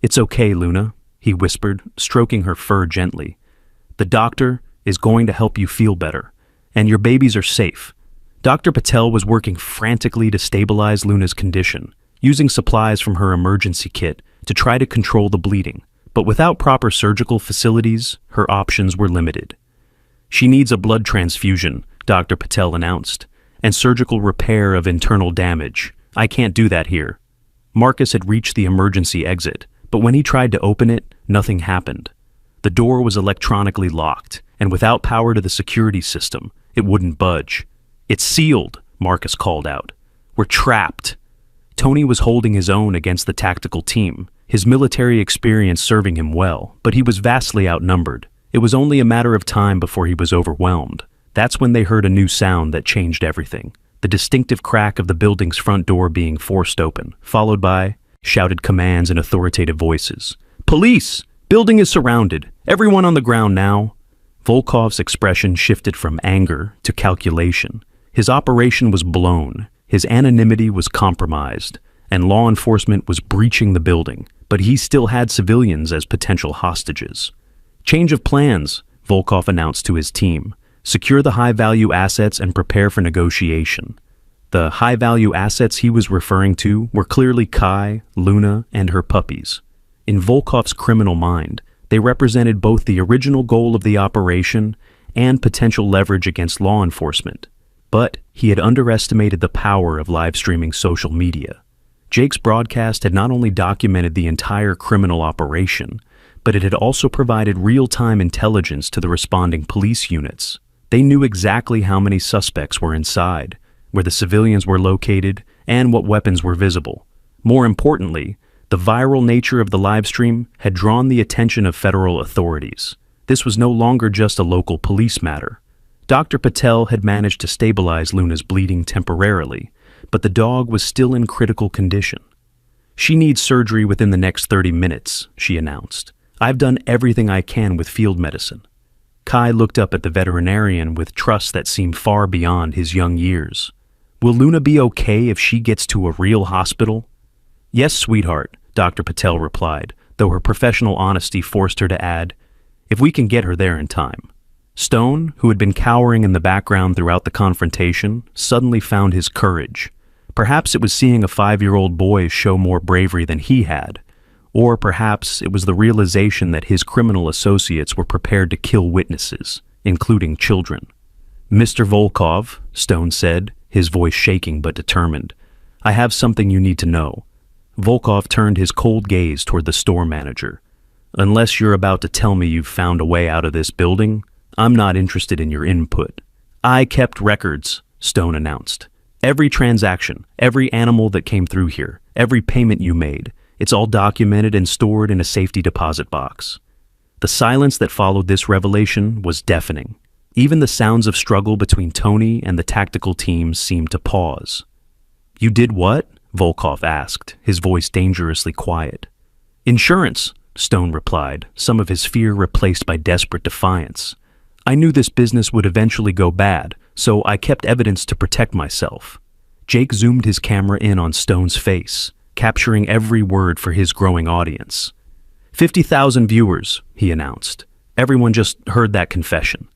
"It's okay, Luna," he whispered, stroking her fur gently. "The doctor is going to help you feel better, and your babies are safe." Dr. Patel was working frantically to stabilize Luna's condition, using supplies from her emergency kit to try to control the bleeding, but without proper surgical facilities, her options were limited. "She needs a blood transfusion," Dr. Patel announced, "and surgical repair of internal damage. I can't do that here." Marcus had reached the emergency exit, but when he tried to open it, nothing happened. The door was electronically locked, and without power to the security system, it wouldn't budge. "It's sealed," Marcus called out. "We're trapped." Tony was holding his own against the tactical team, his military experience serving him well, but he was vastly outnumbered. It was only a matter of time before he was overwhelmed. That's when they heard a new sound that changed everything. The distinctive crack of the building's front door being forced open, followed by shouted commands in authoritative voices. "Police! Building is surrounded. Everyone on the ground now." Volkov's expression shifted from anger to calculation. His operation was blown, his anonymity was compromised, and law enforcement was breaching the building, but he still had civilians as potential hostages. "Change of plans," Volkov announced to his team. "Secure the high-value assets and prepare for negotiation." The high-value assets he was referring to were clearly Kai, Luna, and her puppies. In Volkov's criminal mind, they represented both the original goal of the operation and potential leverage against law enforcement. But he had underestimated the power of live-streaming social media. Jake's broadcast had not only documented the entire criminal operation, but it had also provided real-time intelligence to the responding police units. They knew exactly how many suspects were inside, where the civilians were located, and what weapons were visible. More importantly, the viral nature of the livestream had drawn the attention of federal authorities. This was no longer just a local police matter. Dr. Patel had managed to stabilize Luna's bleeding temporarily, but the dog was still in critical condition. "She needs surgery within the next 30 minutes, she announced. "I've done everything I can with field medicine." Kai looked up at the veterinarian with trust that seemed far beyond his young years. "Will Luna be okay if she gets to a real hospital?" "Yes, sweetheart," Dr. Patel replied, though her professional honesty forced her to add, "if we can get her there in time." Stone, who had been cowering in the background throughout the confrontation, suddenly found his courage. Perhaps it was seeing a 5-year-old boy show more bravery than he had, or perhaps it was the realization that his criminal associates were prepared to kill witnesses, including children. "Mr. Volkov," Stone said, his voice shaking but determined, "I have something you need to know." Volkov turned his cold gaze toward the store manager. "Unless you're about to tell me you've found a way out of this building, I'm not interested in your input." "I kept records," Stone announced. "Every transaction, every animal that came through here, every payment you made, it's all documented and stored in a safety deposit box." The silence that followed this revelation was deafening. Even the sounds of struggle between Tony and the tactical team seemed to pause. "You did what?" Volkov asked, his voice dangerously quiet. "Insurance," Stone replied, some of his fear replaced by desperate defiance. "I knew this business would eventually go bad, so I kept evidence to protect myself." Jake zoomed his camera in on Stone's face, capturing every word for his growing audience. 50,000 viewers, he announced. Everyone just heard that confession.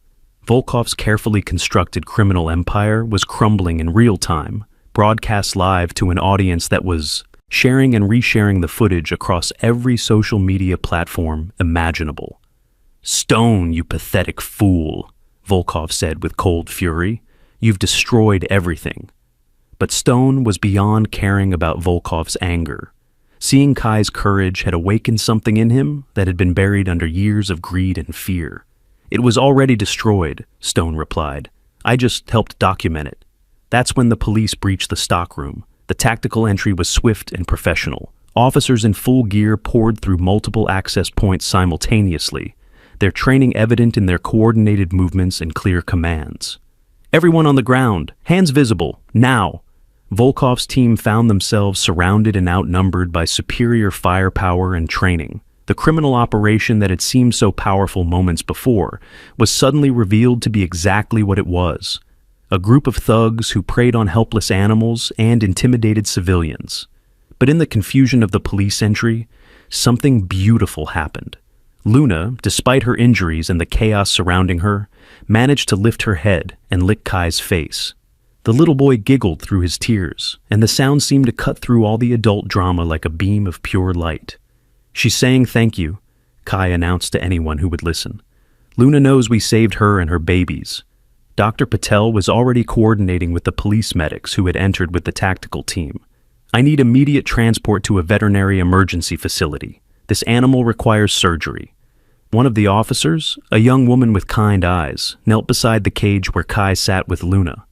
Volkov's carefully constructed criminal empire was crumbling in real time, broadcast live to an audience that was sharing and resharing the footage across every social media platform imaginable. "Stone, you pathetic fool," Volkov said with cold fury. "You've destroyed everything." But Stone was beyond caring about Volkov's anger. Seeing Kai's courage had awakened something in him that had been buried under years of greed and fear. "It was already destroyed," Stone replied. "I just helped document it." That's when the police breached the stockroom. The tactical entry was swift and professional. Officers in full gear poured through multiple access points simultaneously. their training evident in their coordinated movements and clear commands. "Everyone on the ground, hands visible, now!" Volkov's team found themselves surrounded and outnumbered by superior firepower and training. The criminal operation that had seemed so powerful moments before was suddenly revealed to be exactly what it was: a group of thugs who preyed on helpless animals and intimidated civilians. But in the confusion of the police entry, something beautiful happened. Luna, despite her injuries and the chaos surrounding her, managed to lift her head and lick Kai's face. The little boy giggled through his tears, and the sound seemed to cut through all the adult drama like a beam of pure light. "She's saying thank you," Kai announced to anyone who would listen. "Luna knows we saved her and her babies." Dr. Patel was already coordinating with the police medics who had entered with the tactical team. "I need immediate transport to a veterinary emergency facility. This animal requires surgery." One of the officers, a young woman with kind eyes, knelt beside the cage where Kai sat with Luna.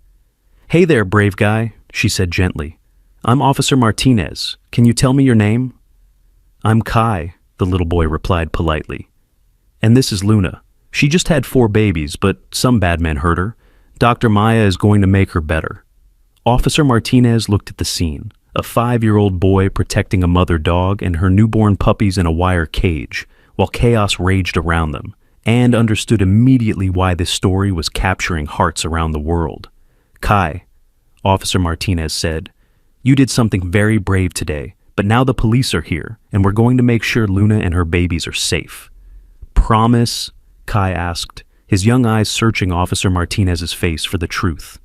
"Hey there, brave guy," she said gently. "I'm Officer Martinez. Can you tell me your name?" "I'm Kai," the little boy replied politely. "And this is Luna. She just had 4 babies, but some bad men hurt her. Dr. Maya is going to make her better." Officer Martinez looked at the scene, a 5-year-old boy protecting a mother dog and her newborn puppies in a wire cage, while chaos raged around them, and understood immediately why this story was capturing hearts around the world. "Kai," Officer Martinez said, "you did something very brave today, but now the police are here, and we're going to make sure Luna and her babies are safe." "Promise?" Kai asked, his young eyes searching Officer Martinez's face for the truth.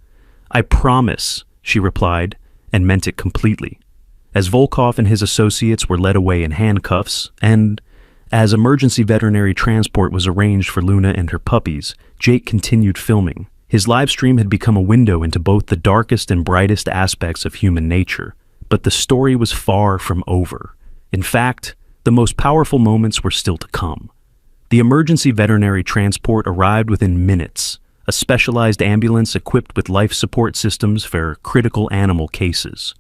"I promise," she replied, and meant it completely. As Volkov and his associates were led away in handcuffs, and as emergency veterinary transport was arranged for Luna and her puppies, Jake continued filming. His live stream had become a window into both the darkest and brightest aspects of human nature, but the story was far from over. In fact, the most powerful moments were still to come. The emergency veterinary transport arrived within minutes, a specialized ambulance equipped with life support systems for critical animal cases.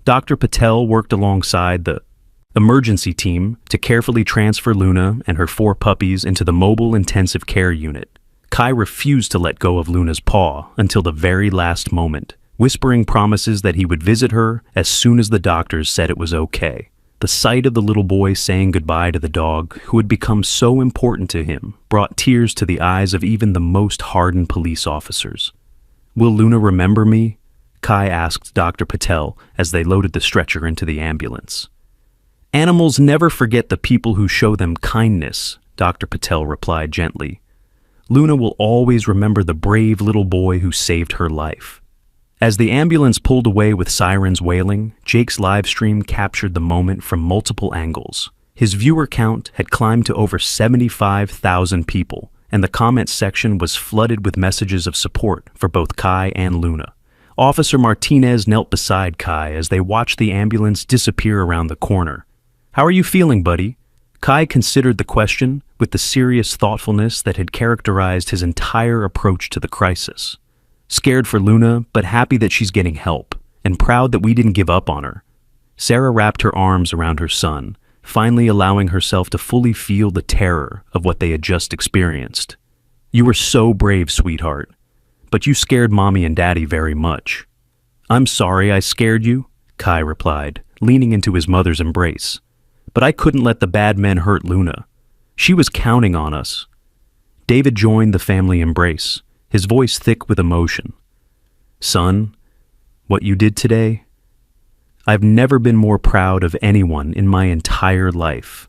Dr. Patel worked alongside the emergency team to carefully transfer Luna and her 4 puppies into the mobile intensive care unit. Kai refused to let go of Luna's paw until the very last moment, whispering promises that he would visit her as soon as the doctors said it was okay. The sight of the little boy saying goodbye to the dog, who had become so important to him, brought tears to the eyes of even the most hardened police officers. "Will Luna remember me?" Kai asked Dr. Patel as they loaded the stretcher into the ambulance. "Animals never forget the people who show them kindness," Dr. Patel replied gently. "Luna will always remember the brave little boy who saved her life." As the ambulance pulled away with sirens wailing, Jake's live stream captured the moment from multiple angles. His viewer count had climbed to over 75,000 people, and the comments section was flooded with messages of support for both Kai and Luna. Officer Martinez knelt beside Kai as they watched the ambulance disappear around the corner. "How are you feeling, buddy?" Kai considered the question with the serious thoughtfulness that had characterized his entire approach to the crisis. "Scared for Luna, but happy that she's getting help, and proud that we didn't give up on her." Sarah wrapped her arms around her son, finally allowing herself to fully feel the terror of what they had just experienced. "You were so brave, sweetheart, but you scared Mommy and Daddy very much." "I'm sorry I scared you," Kai replied, leaning into his mother's embrace. "But I couldn't let the bad men hurt Luna. She was counting on us." David joined the family embrace, his voice thick with emotion. "Son, what you did today, I've never been more proud of anyone in my entire life."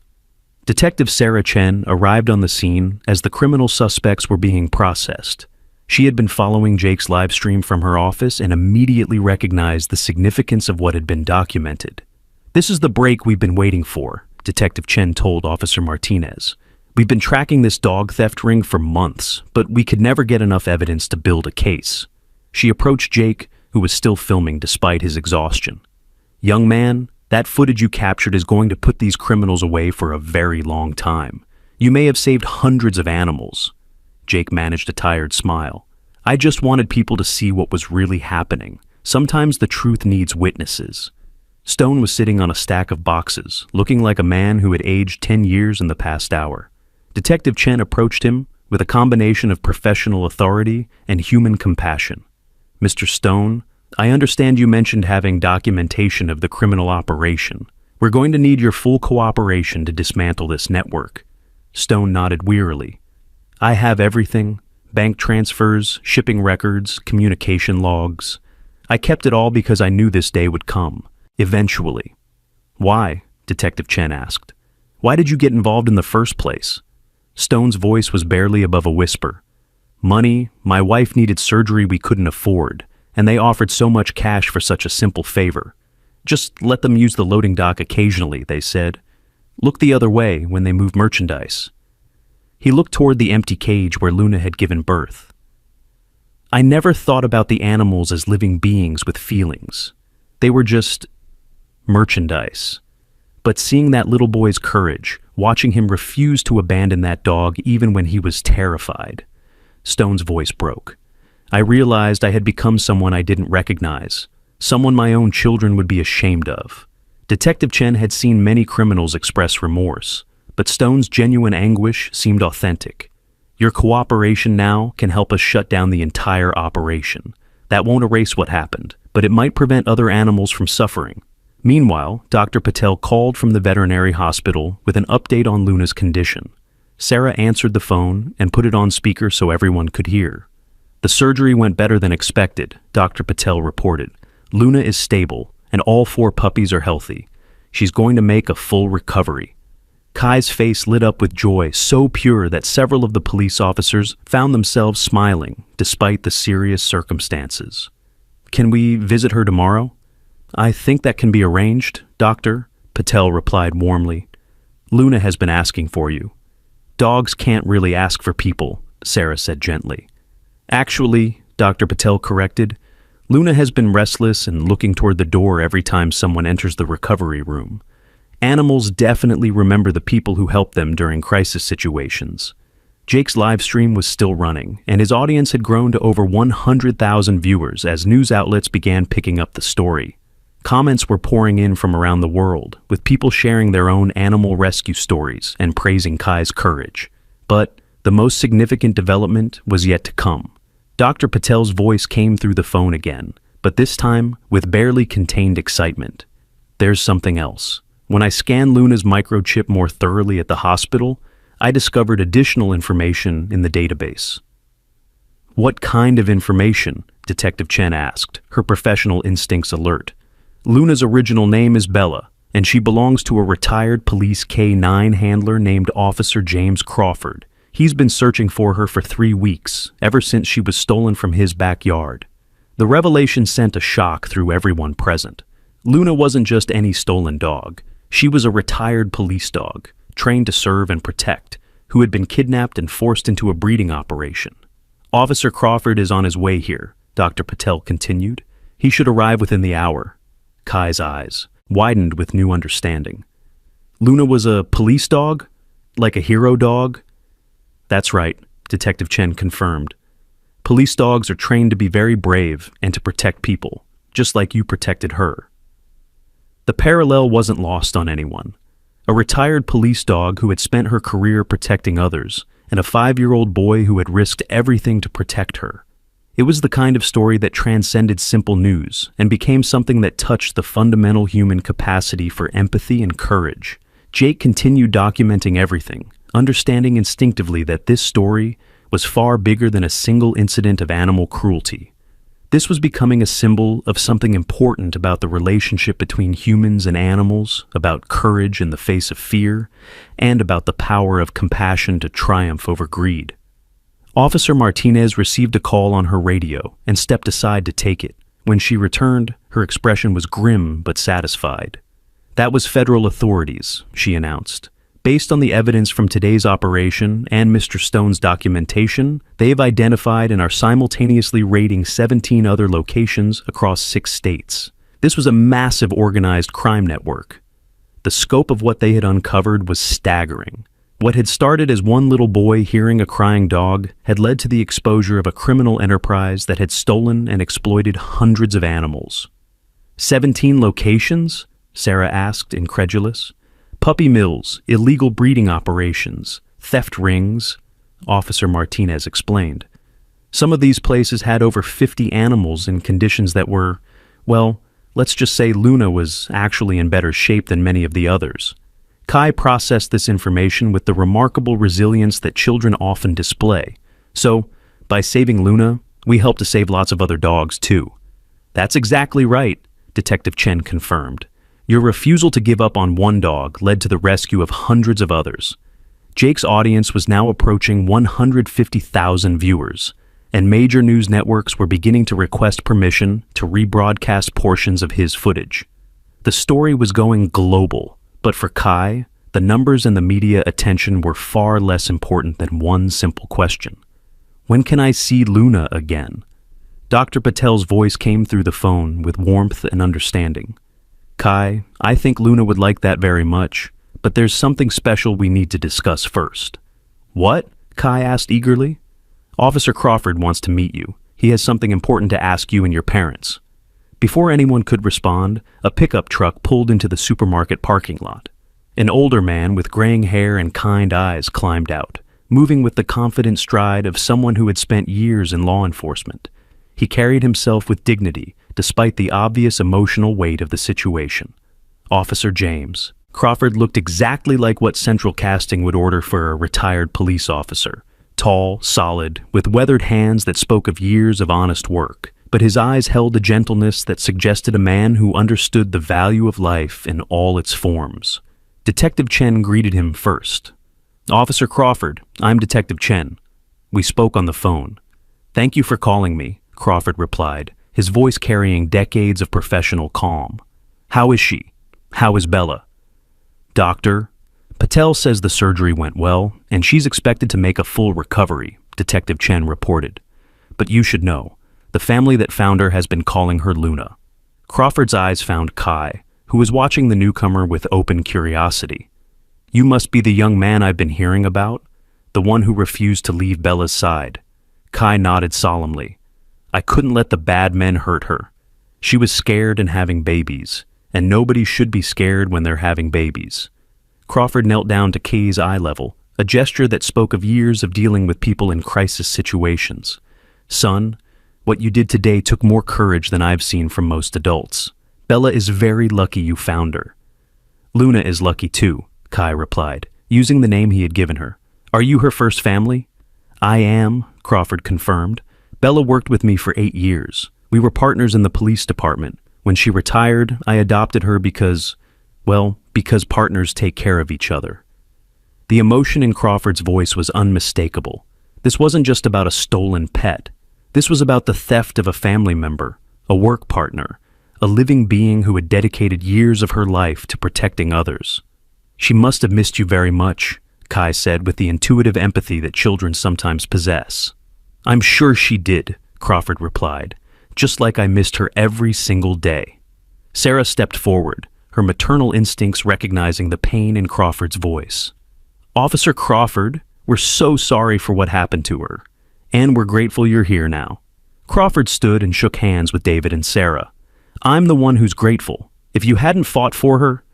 Detective Sarah Chen arrived on the scene as the criminal suspects were being processed. She had been following Jake's live stream from her office and immediately recognized the significance of what had been documented. "This is the break we've been waiting for," Detective Chen told Officer Martinez. "We've been tracking this dog theft ring for months, but we could never get enough evidence to build a case." She approached Jake, who was still filming despite his exhaustion. "Young man, that footage you captured is going to put these criminals away for a very long time. You may have saved hundreds of animals." Jake managed a tired smile. "I just wanted people to see what was really happening. Sometimes the truth needs witnesses." Stone was sitting on a stack of boxes, looking like a man who had aged 10 years in the past hour. Detective Chen approached him with a combination of professional authority and human compassion. "Mr. Stone, I understand you mentioned having documentation of the criminal operation. We're going to need your full cooperation to dismantle this network." Stone nodded wearily. "I have everything: bank transfers, shipping records, communication logs. I kept it all because I knew this day would come, eventually." "Why?" Detective Chen asked. "Why did you get involved in the first place?" Stone's voice was barely above a whisper. "Money. My wife needed surgery we couldn't afford, and they offered so much cash for such a simple favor. Just let them use the loading dock occasionally, they said. Look the other way when they move merchandise." He looked toward the empty cage where Luna had given birth. "I never thought about the animals as living beings with feelings. They were just merchandise. But seeing that little boy's courage, watching him refuse to abandon that dog even when he was terrified," Stone's voice broke. "I realized I had become someone I didn't recognize, someone my own children would be ashamed of." Detective Chen had seen many criminals express remorse, but Stone's genuine anguish seemed authentic. "Your cooperation now can help us shut down the entire operation. That won't erase what happened, but it might prevent other animals from suffering." Meanwhile, Dr. Patel called from the veterinary hospital with an update on Luna's condition. Sarah answered the phone and put it on speaker so everyone could hear. "The surgery went better than expected," Dr. Patel reported. "Luna is stable, and all 4 puppies are healthy. She's going to make a full recovery." Kai's face lit up with joy so pure that several of the police officers found themselves smiling despite the serious circumstances. "Can we visit her tomorrow?" "I think that can be arranged, Doctor," Patel replied warmly. "Luna has been asking for you." "Dogs can't really ask for people," Sarah said gently. "Actually," Dr. Patel corrected, "Luna has been restless and looking toward the door every time someone enters the recovery room. Animals definitely remember the people who help them during crisis situations." Jake's live stream was still running, and his audience had grown to over 100,000 viewers as news outlets began picking up the story. Comments were pouring in from around the world, with people sharing their own animal rescue stories and praising Kai's courage. But the most significant development was yet to come. Dr. Patel's voice came through the phone again, but this time with barely contained excitement. "There's something else. When I scanned Luna's microchip more thoroughly at the hospital, I discovered additional information in the database." "What kind of information?" Detective Chen asked, her professional instincts alert. "Luna's original name is Bella, and she belongs to a retired police K-9 handler named Officer James Crawford. He's been searching for her for 3 weeks, ever since she was stolen from his backyard." The revelation sent a shock through everyone present. Luna wasn't just any stolen dog. She was a retired police dog, trained to serve and protect, who had been kidnapped and forced into a breeding operation. "Officer Crawford is on his way here," Dr. Patel continued. "He should arrive within the hour." Kai's eyes widened with new understanding. "Luna was a police dog? Like a hero dog?" "That's right," Detective Chen confirmed. "Police dogs are trained to be very brave and to protect people, just like you protected her." The parallel wasn't lost on anyone. A retired police dog who had spent her career protecting others, and a 5-year-old boy who had risked everything to protect her. It was the kind of story that transcended simple news and became something that touched the fundamental human capacity for empathy and courage. Jake continued documenting everything, understanding instinctively that this story was far bigger than a single incident of animal cruelty. This was becoming a symbol of something important about the relationship between humans and animals, about courage in the face of fear, and about the power of compassion to triumph over greed. Officer Martinez received a call on her radio and stepped aside to take it. When she returned, her expression was grim but satisfied. "That was federal authorities," she announced. "Based on the evidence from today's operation and Mr. Stone's documentation, they have identified and are simultaneously raiding 17 other locations across 6 states. This was a massive organized crime network. The scope of what they had uncovered was staggering. What had started as one little boy hearing a crying dog had led to the exposure of a criminal enterprise that had stolen and exploited hundreds of animals." 17 locations? Sarah asked, incredulous. "Puppy mills, illegal breeding operations, theft rings, Officer Martinez explained. Some of these places had over 50 animals in conditions that were, well, let's just say Luna was actually in better shape than many of the others. Kai processed this information with the remarkable resilience that children often display. So, by saving Luna, we helped to save lots of other dogs too. That's exactly right, Detective Chen confirmed. Your refusal to give up on one dog led to the rescue of hundreds of others. Jake's audience was now approaching 150,000 viewers, and major news networks were beginning to request permission to rebroadcast portions of his footage. The story was going global, but for Kai, the numbers and the media attention were far less important than one simple question. When can I see Luna again? Dr. Patel's voice came through the phone with warmth and understanding. Kai, I think Luna would like that very much, but there's something special we need to discuss first. What? Kai asked eagerly. Officer Crawford wants to meet you. He has something important to ask you and your parents. Before anyone could respond, a pickup truck pulled into the supermarket parking lot. An older man with graying hair and kind eyes climbed out, moving with the confident stride of someone who had spent years in law enforcement. He carried himself with dignity, despite the obvious emotional weight of the situation. Officer James. Crawford looked exactly like what Central Casting would order for a retired police officer. Tall, solid, with weathered hands that spoke of years of honest work, but his eyes held a gentleness that suggested a man who understood the value of life in all its forms. Detective Chen greeted him first. Officer Crawford, I'm Detective Chen. We spoke on the phone. Thank you for calling me, Crawford replied, his voice carrying decades of professional calm. How is she? How is Bella? Doctor, Patel says the surgery went well, and she's expected to make a full recovery, Detective Chen reported. But you should know, the family that found her has been calling her Luna. Crawford's eyes found Kai, who was watching the newcomer with open curiosity. You must be the young man I've been hearing about, the one who refused to leave Bella's side. Kai nodded solemnly. I couldn't let the bad men hurt her. She was scared and having babies, and nobody should be scared when they're having babies. Crawford knelt down to Kay's eye level, a gesture that spoke of years of dealing with people in crisis situations. Son, what you did today took more courage than I've seen from most adults. Bella is very lucky you found her. Luna is lucky too, Kai replied, using the name he had given her. Are you her first family? I am, Crawford confirmed. Bella worked with me for 8 years. We were partners in the police department. When she retired, I adopted her because partners take care of each other. The emotion in Crawford's voice was unmistakable. This wasn't just about a stolen pet. This was about the theft of a family member, a work partner, a living being who had dedicated years of her life to protecting others. She must have missed you very much, Kai said with the intuitive empathy that children sometimes possess. I'm sure she did, Crawford replied, just like I missed her every single day. Sarah stepped forward, her maternal instincts recognizing the pain in Crawford's voice. Officer Crawford, we're so sorry for what happened to her, and we're grateful you're here now. Crawford stood and shook hands with David and Sarah. I'm the one who's grateful. If you hadn't fought for her...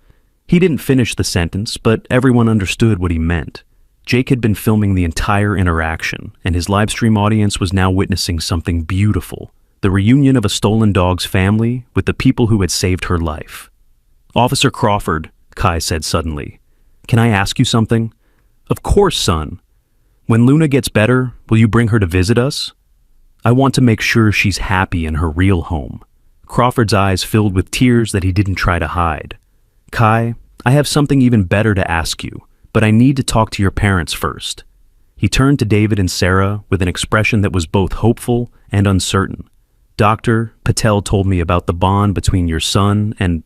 He didn't finish the sentence, but everyone understood what he meant. Jake had been filming the entire interaction, and his livestream audience was now witnessing something beautiful, the reunion of a stolen dog's family with the people who had saved her life. Officer Crawford, Kai said suddenly, can I ask you something? Of course, son. When Luna gets better, will you bring her to visit us? I want to make sure she's happy in her real home. Crawford's eyes filled with tears that he didn't try to hide. Kai, I have something even better to ask you, but I need to talk to your parents first. He turned to David and Sarah with an expression that was both hopeful and uncertain. Dr. Patel told me about the bond between your son and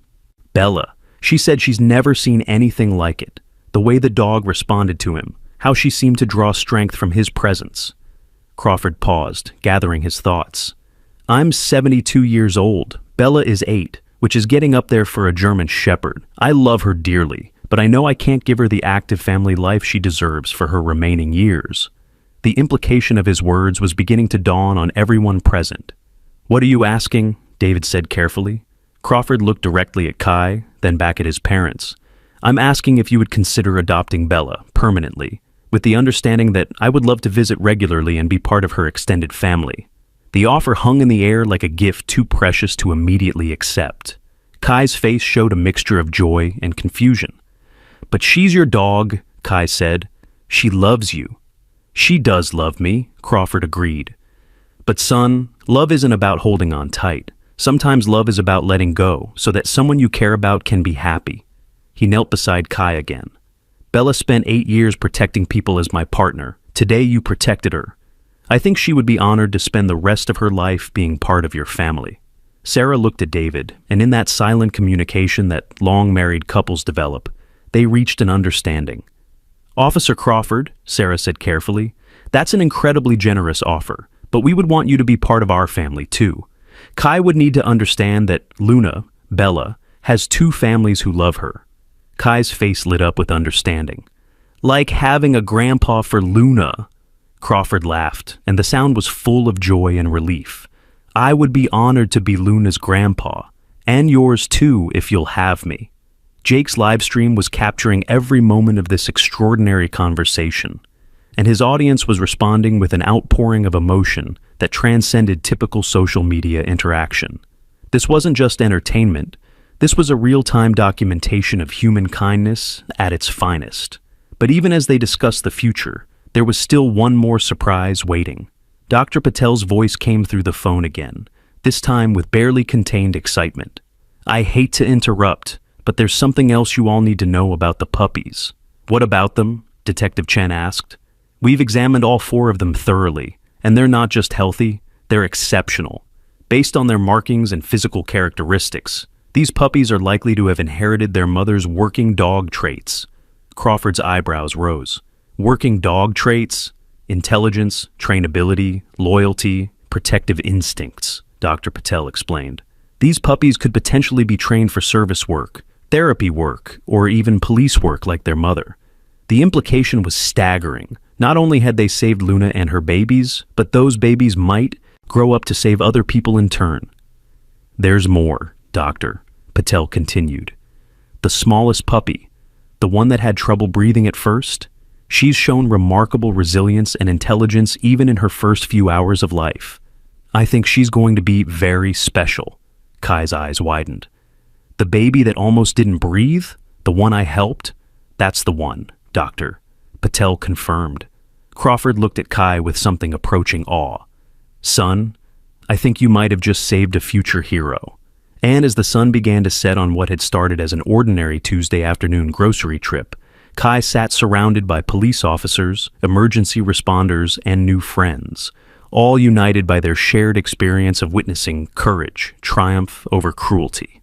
Bella. She said she's never seen anything like it. The way the dog responded to him, how she seemed to draw strength from his presence. Crawford paused, gathering his thoughts. I'm 72 years old. Bella is 8, which is getting up there for a German Shepherd. I love her dearly, but I know I can't give her the active family life she deserves for her remaining years. The implication of his words was beginning to dawn on everyone present. What are you asking? David said carefully. Crawford looked directly at Kai, then back at his parents. I'm asking if you would consider adopting Bella permanently. with the understanding that I would love to visit regularly and be part of her extended family. The offer hung in the air like a gift too precious to immediately accept. Kai's face showed a mixture of joy and confusion. "But she's your dog," Kai said. "She loves you." "She does love me," Crawford agreed. "But son, love isn't about holding on tight. Sometimes love is about letting go so that someone you care about can be happy." He knelt beside Kai again. "Bella spent 8 years protecting people as my partner. Today you protected her. I think she would be honored to spend the rest of her life being part of your family." Sarah looked at David, and in that silent communication that long-married couples develop, they reached an understanding. "Officer Crawford," Sarah said carefully, "that's an incredibly generous offer, but we would want you to be part of our family too. Kai would need to understand that Luna, Bella, has 2 families who love her." Kai's face lit up with understanding. "Like having a grandpa for Luna." Crawford laughed, and the sound was full of joy and relief. "I would be honored to be Luna's grandpa, and yours too if you'll have me." Jake's live stream was capturing every moment of this extraordinary conversation, and his audience was responding with an outpouring of emotion that transcended typical social media interaction. This wasn't just entertainment. This was a real-time documentation of human kindness at its finest. But even as they discussed the future, there was still one more surprise waiting. Dr. Patel's voice came through the phone again, this time with barely contained excitement. "I hate to interrupt, but there's something else you all need to know about the puppies." "What about them?" Detective Chen asked. "We've examined all 4 of them thoroughly, and they're not just healthy, they're exceptional. Based on their markings and physical characteristics, these puppies are likely to have inherited their mother's working dog traits." Crawford's eyebrows rose. "Working dog traits? Intelligence, trainability, loyalty, protective instincts," Dr. Patel explained. "These puppies could potentially be trained for service work, therapy work, or even police work like their mother." The implication was staggering. Not only had they saved Luna and her babies, but those babies might grow up to save other people in turn. "There's more, Doctor," Patel continued. "The smallest puppy, the one that had trouble breathing at first, she's shown remarkable resilience and intelligence even in her first few hours of life. I think she's going to be very special." Kai's eyes widened. "The baby that almost didn't breathe, the one I helped, that's the one, Doctor," Patel confirmed. Crawford looked at Kai with something approaching awe. "Son, I think you might have just saved a future hero." And as the sun began to set on what had started as an ordinary Tuesday afternoon grocery trip, Kai sat surrounded by police officers, emergency responders, and new friends, all united by their shared experience of witnessing courage triumph over cruelty.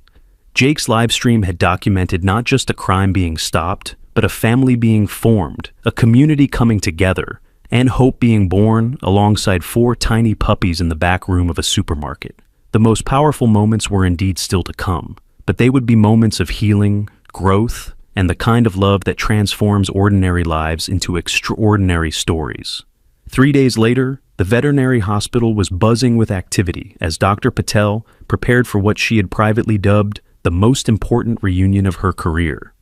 Jake's livestream had documented not just a crime being stopped, but a family being formed, a community coming together, and hope being born alongside 4 tiny puppies in the back room of a supermarket. The most powerful moments were indeed still to come, but they would be moments of healing, growth, and the kind of love that transforms ordinary lives into extraordinary stories. 3 days later, the veterinary hospital was buzzing with activity as Dr. Patel prepared for what she had privately dubbed the most important reunion of her career.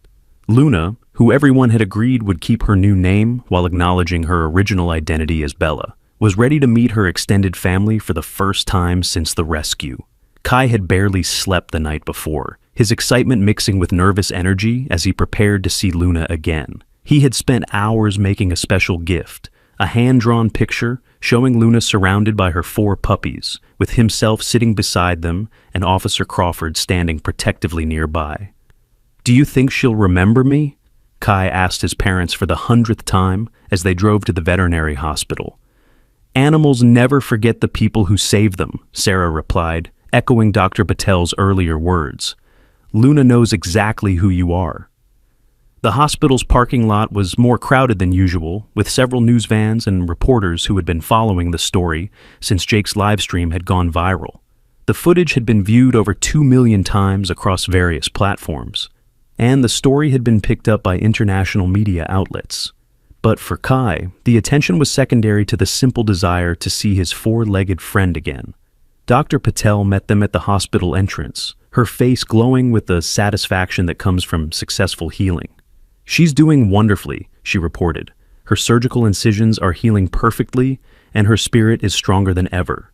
Luna, who everyone had agreed would keep her new name while acknowledging her original identity as Bella, was ready to meet her extended family for the first time since the rescue. Kai had barely slept the night before, his excitement mixing with nervous energy as he prepared to see Luna again. He had spent hours making a special gift, a hand-drawn picture showing Luna surrounded by her 4 puppies, with himself sitting beside them and Officer Crawford standing protectively nearby. "Do you think she'll remember me?" Kai asked his parents for the 100th time as they drove to the veterinary hospital. "Animals never forget the people who saved them," Sarah replied, echoing Dr. Patel's earlier words. "Luna knows exactly who you are." The hospital's parking lot was more crowded than usual, with several news vans and reporters who had been following the story since Jake's livestream had gone viral. The footage had been viewed over 2 million times across various platforms, and the story had been picked up by international media outlets. But for Kai, the attention was secondary to the simple desire to see his 4-legged friend again. Dr. Patel met them at the hospital entrance, her face glowing with the satisfaction that comes from successful healing. "She's doing wonderfully," she reported, Her surgical incisions are healing perfectly, and her spirit is stronger than ever.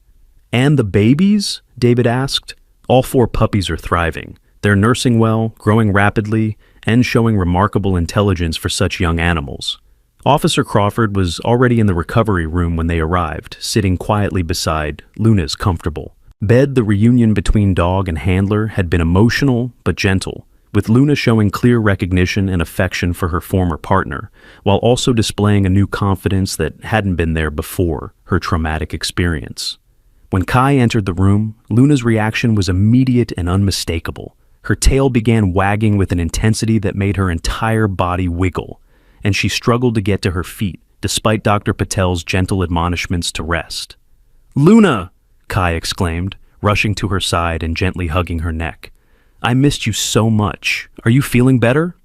"And the babies?" David asked. "All 4 puppies are thriving. They're nursing well, growing rapidly, and showing remarkable intelligence for such young animals." Officer Crawford was already in the recovery room when they arrived, sitting quietly beside Luna's comfortable bed. The reunion between dog and handler had been emotional but gentle, with Luna showing clear recognition and affection for her former partner, while also displaying a new confidence that hadn't been there before her traumatic experience. When Kai entered the room, Luna's reaction was immediate and unmistakable. Her tail began wagging with an intensity that made her entire body wiggle, and she struggled to get to her feet, despite Dr. Patel's gentle admonishments to rest. "Luna!" Kai exclaimed, rushing to her side and gently hugging her neck. "I missed you so much. Are you feeling better?"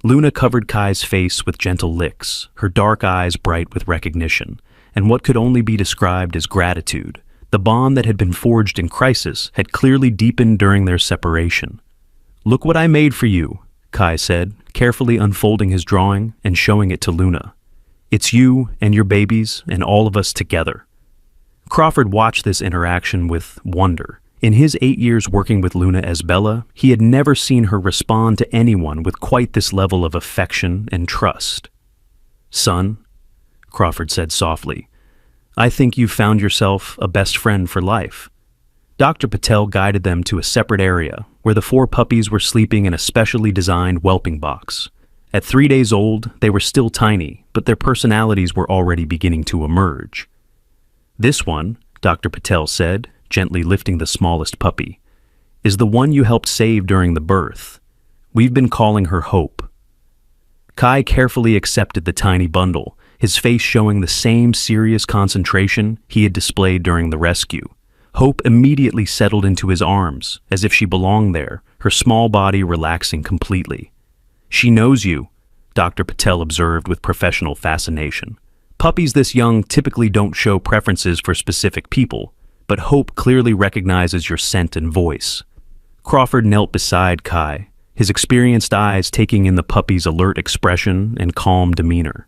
Luna covered Kai's face with gentle licks, her dark eyes bright with recognition, and what could only be described as gratitude. The bond that had been forged in crisis had clearly deepened during their separation. "Look what I made for you," Kai said, carefully unfolding his drawing and showing it to Luna. "It's you and your babies and all of us together." Crawford watched this interaction with wonder. In his 8 years working with Luna as Bella, he had never seen her respond to anyone with quite this level of affection and trust. "Son," Crawford said softly, "I think you've found yourself a best friend for life." Dr. Patel guided them to a separate area where the 4 puppies were sleeping in a specially designed whelping box. At 3 days old, they were still tiny, but their personalities were already beginning to emerge. "This one," Dr. Patel said, gently lifting the smallest puppy, "is the one you helped save during the birth. We've been calling her Hope." Kai carefully accepted the tiny bundle, his face showing the same serious concentration he had displayed during the rescue. Hope immediately settled into his arms, as if she belonged there, her small body relaxing completely. "She knows you," Dr. Patel observed with professional fascination. "Puppies this young typically don't show preferences for specific people, but Hope clearly recognizes your scent and voice." Crawford knelt beside Kai, his experienced eyes taking in the puppy's alert expression and calm demeanor.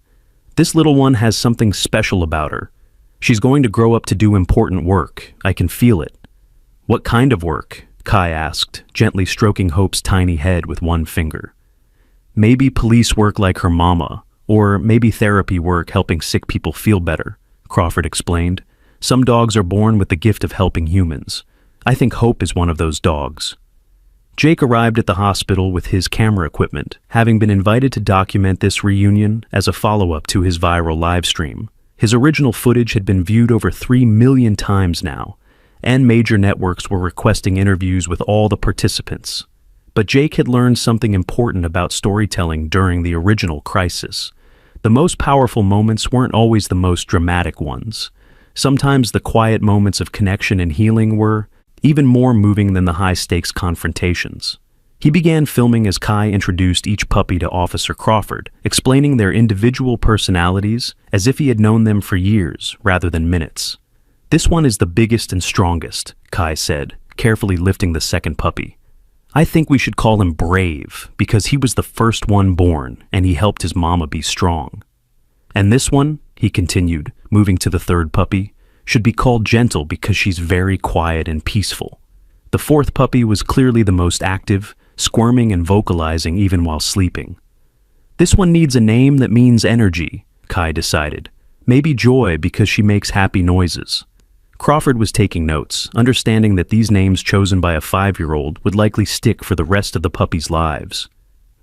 "This little one has something special about her. She's going to grow up to do important work. I can feel it." "What kind of work?" Kai asked, gently stroking Hope's tiny head with one finger. "Maybe police work like her mama, or maybe therapy work helping sick people feel better," Crawford explained. "Some dogs are born with the gift of helping humans. I think Hope is one of those dogs." Jake arrived at the hospital with his camera equipment, having been invited to document this reunion as a follow-up to his viral live stream. His original footage had been viewed over 3 million times now, and major networks were requesting interviews with all the participants. But Jake had learned something important about storytelling during the original crisis. The most powerful moments weren't always the most dramatic ones. Sometimes the quiet moments of connection and healing were even more moving than the high-stakes confrontations. He began filming as Kai introduced each puppy to Officer Crawford, explaining their individual personalities as if he had known them for years rather than minutes. "This one is the biggest and strongest," Kai said, carefully lifting the second puppy. "I think we should call him Brave because he was the first one born and he helped his mama be strong. And this one," he continued, moving to the third puppy, "should be called Gentle because she's very quiet and peaceful." The fourth puppy was clearly the most active, squirming and vocalizing even while sleeping. "This one needs a name that means energy," Kai decided. "Maybe Joy because she makes happy noises." Crawford was taking notes, understanding that these names chosen by a 5-year-old would likely stick for the rest of the puppies' lives.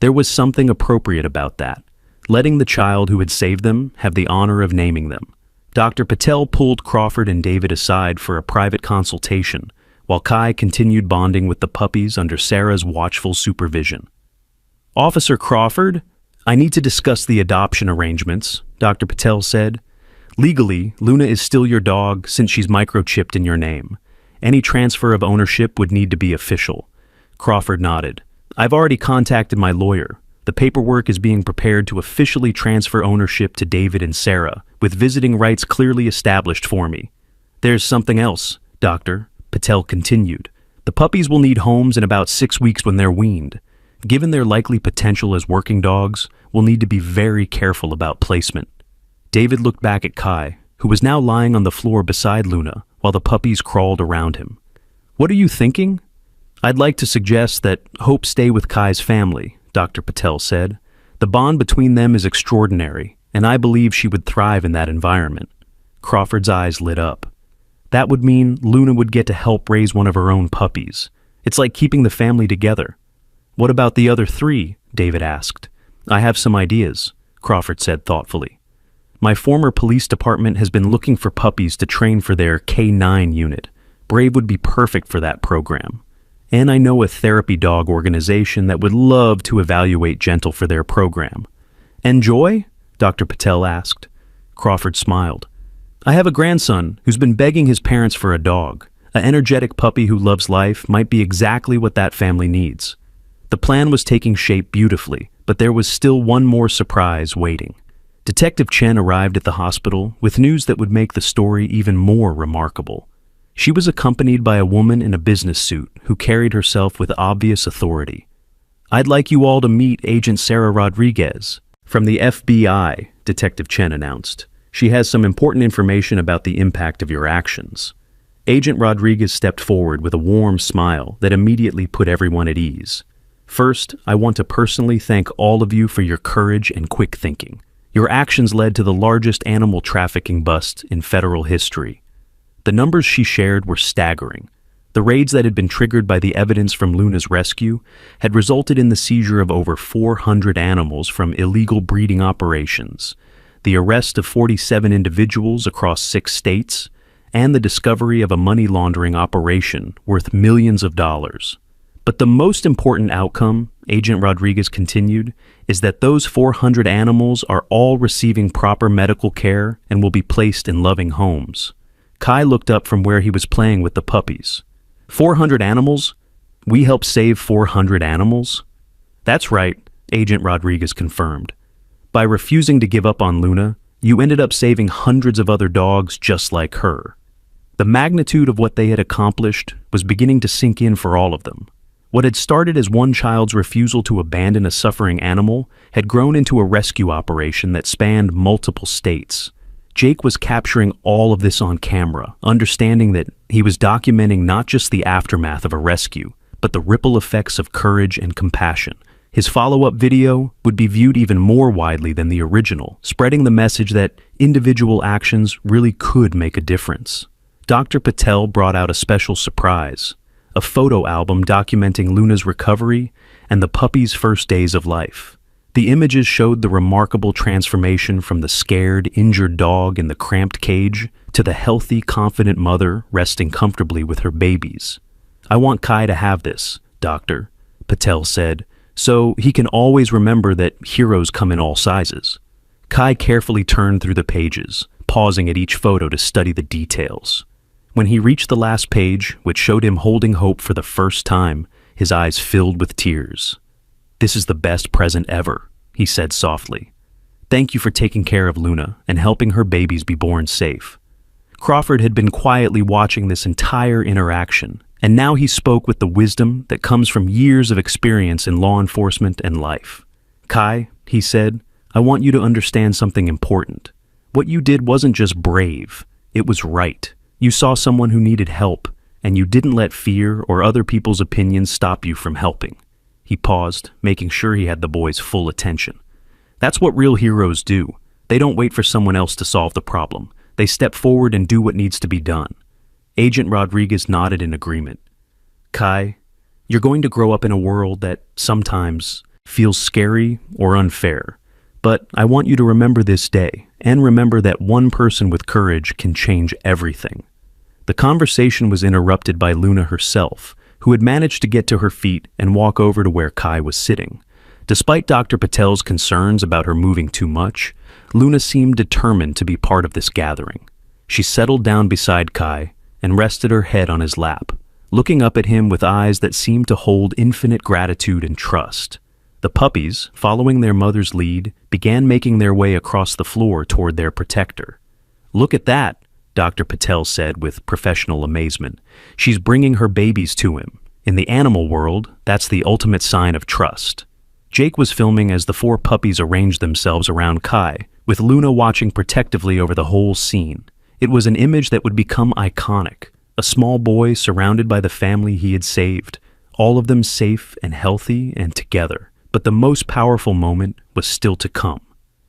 There was something appropriate about that, letting the child who had saved them have the honor of naming them. Dr. Patel pulled Crawford and David aside for a private consultation, while Kai continued bonding with the puppies under Sarah's watchful supervision. "Officer Crawford, I need to discuss the adoption arrangements," Dr. Patel said. "Legally, Luna is still your dog since she's microchipped in your name. Any transfer of ownership would need to be official." Crawford nodded. "I've already contacted my lawyer. The paperwork is being prepared to officially transfer ownership to David and Sarah, with visiting rights clearly established for me." "There's something else, Doctor," Patel continued. "The puppies will need homes in about 6 weeks when they're weaned. Given their likely potential as working dogs, we'll need to be very careful about placement." David looked back at Kai, who was now lying on the floor beside Luna while the puppies crawled around him. "What are you thinking?" "I'd like to suggest that Hope stay with Kai's family," Dr. Patel said. "The bond between them is extraordinary, and I believe she would thrive in that environment." Crawford's eyes lit up. "That would mean Luna would get to help raise one of her own puppies. It's like keeping the family together." "What about the other 3?" David asked. "I have some ideas," Crawford said thoughtfully. "My former police department has been looking for puppies to train for their K9 unit. Brave would be perfect for that program. And I know a therapy dog organization that would love to evaluate Gentle for their program." "And Joy?" Dr. Patel asked. Crawford smiled. "I have a grandson who's been begging his parents for a dog. An energetic puppy who loves life might be exactly what that family needs." The plan was taking shape beautifully, but there was still one more surprise waiting. Detective Chen arrived at the hospital with news that would make the story even more remarkable. She was accompanied by a woman in a business suit who carried herself with obvious authority. "I'd like you all to meet Agent Sarah Rodriguez from the FBI," Detective Chen announced. "She has some important information about the impact of your actions." Agent Rodriguez stepped forward with a warm smile that immediately put everyone at ease. "First, I want to personally thank all of you for your courage and quick thinking. Your actions led to the largest animal trafficking bust in federal history." The numbers she shared were staggering. The raids that had been triggered by the evidence from Luna's rescue had resulted in the seizure of over 400 animals from illegal breeding operations, the arrest of 47 individuals across 6 states, and the discovery of a money laundering operation worth millions of dollars. But the most important outcome, Agent Rodriguez continued, is that those 400 animals are all receiving proper medical care and will be placed in loving homes. Kai looked up from where he was playing with the puppies. 400 animals? We helped save 400 animals? That's right, Agent Rodriguez confirmed. By refusing to give up on Luna, you ended up saving hundreds of other dogs just like her. The magnitude of what they had accomplished was beginning to sink in for all of them. What had started as one child's refusal to abandon a suffering animal had grown into a rescue operation that spanned multiple states. Jake was capturing all of this on camera, understanding that he was documenting not just the aftermath of a rescue, but the ripple effects of courage and compassion. His follow-up video would be viewed even more widely than the original, spreading the message that individual actions really could make a difference. Dr. Patel brought out a special surprise, a photo album documenting Luna's recovery and the puppy's first days of life. The images showed the remarkable transformation from the scared, injured dog in the cramped cage to the healthy, confident mother resting comfortably with her babies. "I want Kai to have this, Doctor," Patel said, "so he can always remember that heroes come in all sizes." Kai carefully turned through the pages, pausing at each photo to study the details. When he reached the last page, which showed him holding Hope for the first time, his eyes filled with tears. "This is the best present ever," he said softly. "Thank you for taking care of Luna and helping her babies be born safe." Crawford had been quietly watching this entire interaction, and now he spoke with the wisdom that comes from years of experience in law enforcement and life. "Kai," he said, "I want you to understand something important. What you did wasn't just brave, it was right. You saw someone who needed help, and you didn't let fear or other people's opinions stop you from helping." He paused, making sure he had the boys' full attention. "That's what real heroes do. They don't wait for someone else to solve the problem. They step forward and do what needs to be done." Agent Rodriguez nodded in agreement. "Kai, you're going to grow up in a world that sometimes feels scary or unfair. But I want you to remember this day, and remember that one person with courage can change everything." The conversation was interrupted by Luna herself, who had managed to get to her feet and walk over to where Kai was sitting. Despite Dr. Patel's concerns about her moving too much, Luna seemed determined to be part of this gathering. She settled down beside Kai and rested her head on his lap, looking up at him with eyes that seemed to hold infinite gratitude and trust. The puppies, following their mother's lead, began making their way across the floor toward their protector. "Look at that," Dr. Patel said with professional amazement. "She's bringing her babies to him. In the animal world, that's the ultimate sign of trust." Jake was filming as the 4 puppies arranged themselves around Kai, with Luna watching protectively over the whole scene. It was an image that would become iconic, a small boy surrounded by the family he had saved, all of them safe and healthy and together. But the most powerful moment was still to come.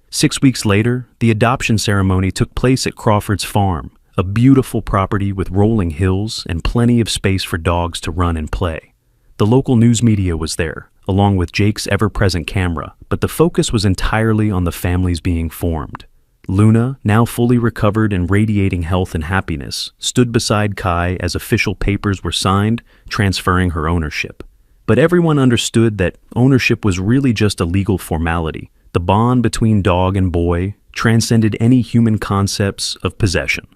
6 weeks later, the adoption ceremony took place at Crawford's farm, a beautiful property with rolling hills and plenty of space for dogs to run and play. The local news media was there, along with Jake's ever-present camera, but the focus was entirely on the families being formed. Luna, now fully recovered and radiating health and happiness, stood beside Kai as official papers were signed, transferring her ownership. But everyone understood that ownership was really just a legal formality. The bond between dog and boy transcended any human concepts of possession.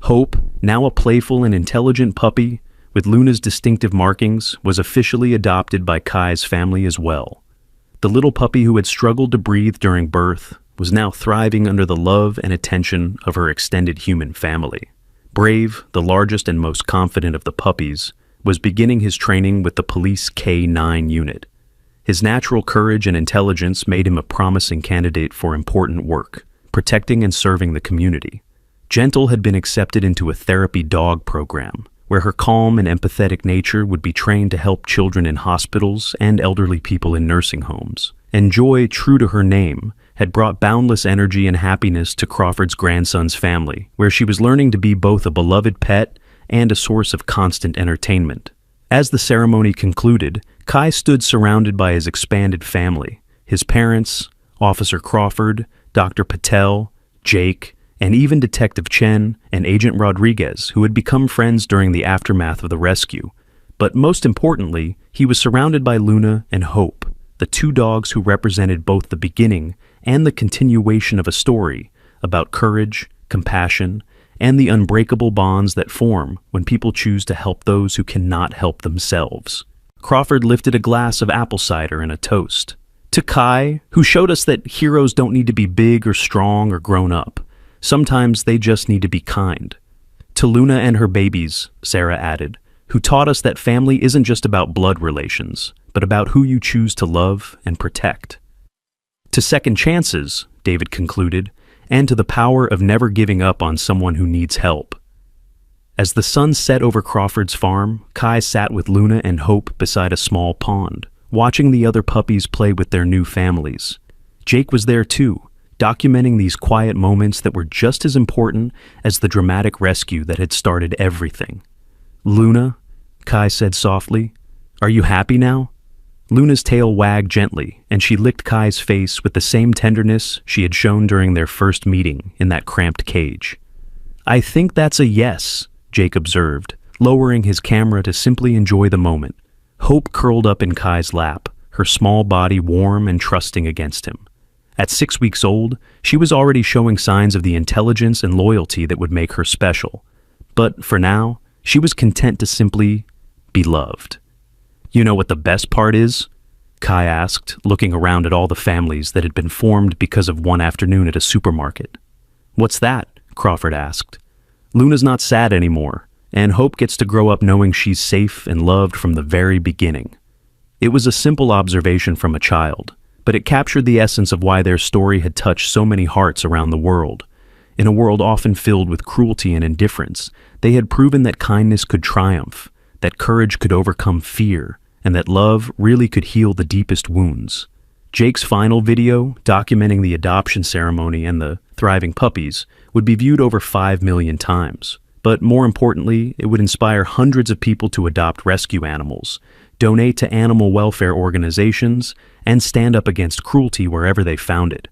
Hope, now a playful and intelligent puppy, with Luna's distinctive markings, was officially adopted by Kai's family as well. The little puppy who had struggled to breathe during birth was now thriving under the love and attention of her extended human family. Brave, the largest and most confident of the puppies, was beginning his training with the police K-9 unit. His natural courage and intelligence made him a promising candidate for important work, protecting and serving the community. Gentle had been accepted into a therapy dog program, where her calm and empathetic nature would be trained to help children in hospitals and elderly people in nursing homes. And Joy, true to her name, had brought boundless energy and happiness to Crawford's grandson's family, where she was learning to be both a beloved pet and a source of constant entertainment. As the ceremony concluded, Kai stood surrounded by his expanded family, his parents, Officer Crawford, Dr. Patel, Jake, and even Detective Chen and Agent Rodriguez, who had become friends during the aftermath of the rescue. But most importantly, he was surrounded by Luna and Hope, the two dogs who represented both the beginning and the continuation of a story about courage, compassion, and the unbreakable bonds that form when people choose to help those who cannot help themselves. Crawford lifted a glass of apple cider and a toast. To Kai, who showed us that heroes don't need to be big or strong or grown up. Sometimes they just need to be kind. To Luna and her babies, Sarah added, who taught us that family isn't just about blood relations, but about who you choose to love and protect. To second chances, David concluded, and to the power of never giving up on someone who needs help. As the sun set over Crawford's farm, Kai sat with Luna and Hope beside a small pond, watching the other puppies play with their new families. Jake was there too, documenting these quiet moments that were just as important as the dramatic rescue that had started everything. "Luna," Kai said softly, "are you happy now?" Luna's tail wagged gently, and she licked Kai's face with the same tenderness she had shown during their first meeting in that cramped cage. "I think that's a yes," Jake observed, lowering his camera to simply enjoy the moment. Hope curled up in Kai's lap, her small body warm and trusting against him. At 6 weeks old, she was already showing signs of the intelligence and loyalty that would make her special. But for now, she was content to simply be loved. "You know what the best part is?" Kai asked, looking around at all the families that had been formed because of one afternoon at a supermarket. "What's that?" Crawford asked. "Luna's not sad anymore, and Hope gets to grow up knowing she's safe and loved from the very beginning." It was a simple observation from a child, but it captured the essence of why their story had touched so many hearts around the world. In a world often filled with cruelty and indifference, they had proven that kindness could triumph, that courage could overcome fear, and that love really could heal the deepest wounds. Jake's final video, documenting the adoption ceremony and the thriving puppies, would be viewed over 5 million times. But more importantly, it would inspire hundreds of people to adopt rescue animals, donate to animal welfare organizations, and stand up against cruelty wherever they found it.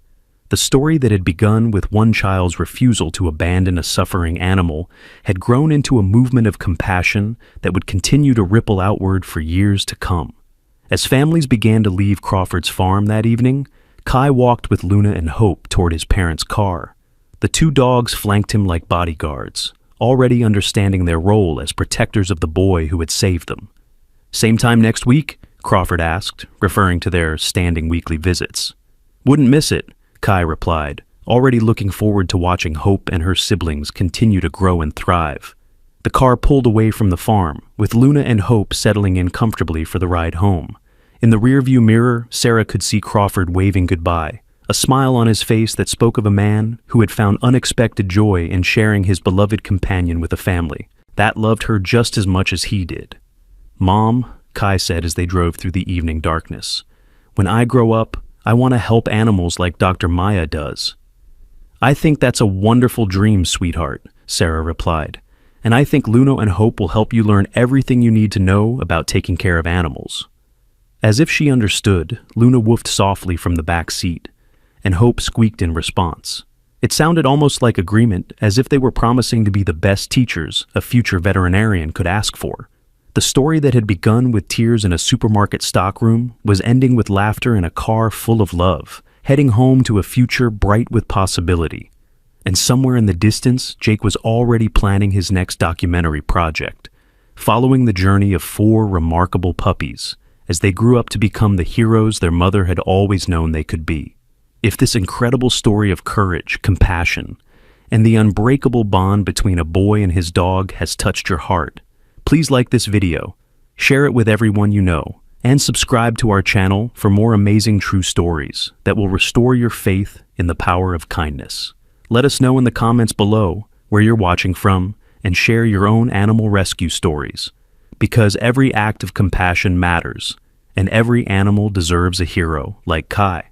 The story that had begun with one child's refusal to abandon a suffering animal had grown into a movement of compassion that would continue to ripple outward for years to come. As families began to leave Crawford's farm that evening, Kai walked with Luna and Hope toward his parents' car. The two dogs flanked him like bodyguards, already understanding their role as protectors of the boy who had saved them. "Same time next week?" Crawford asked, referring to their standing weekly visits. "Wouldn't miss it," Kai replied, already looking forward to watching Hope and her siblings continue to grow and thrive. The car pulled away from the farm, with Luna and Hope settling in comfortably for the ride home. In the rearview mirror, Sarah could see Crawford waving goodbye, a smile on his face that spoke of a man who had found unexpected joy in sharing his beloved companion with a family that loved her just as much as he did. "Mom," Kai said as they drove through the evening darkness, "when I grow up, I want to help animals like Dr. Maya does." "I think that's a wonderful dream, sweetheart," Sarah replied, "and I think Luno and Hope will help you learn everything you need to know about taking care of animals." As if she understood, Luna woofed softly from the back seat, and Hope squeaked in response. It sounded almost like agreement, as if they were promising to be the best teachers a future veterinarian could ask for. The story that had begun with tears in a supermarket stockroom was ending with laughter in a car full of love, heading home to a future bright with possibility. And somewhere in the distance, Jake was already planning his next documentary project, following the journey of 4 remarkable puppies as they grew up to become the heroes their mother had always known they could be. If this incredible story of courage, compassion, and the unbreakable bond between a boy and his dog has touched your heart, please like this video, share it with everyone you know, and subscribe to our channel for more amazing true stories that will restore your faith in the power of kindness. Let us know in the comments below where you're watching from and share your own animal rescue stories, because every act of compassion matters, and every animal deserves a hero like Kai.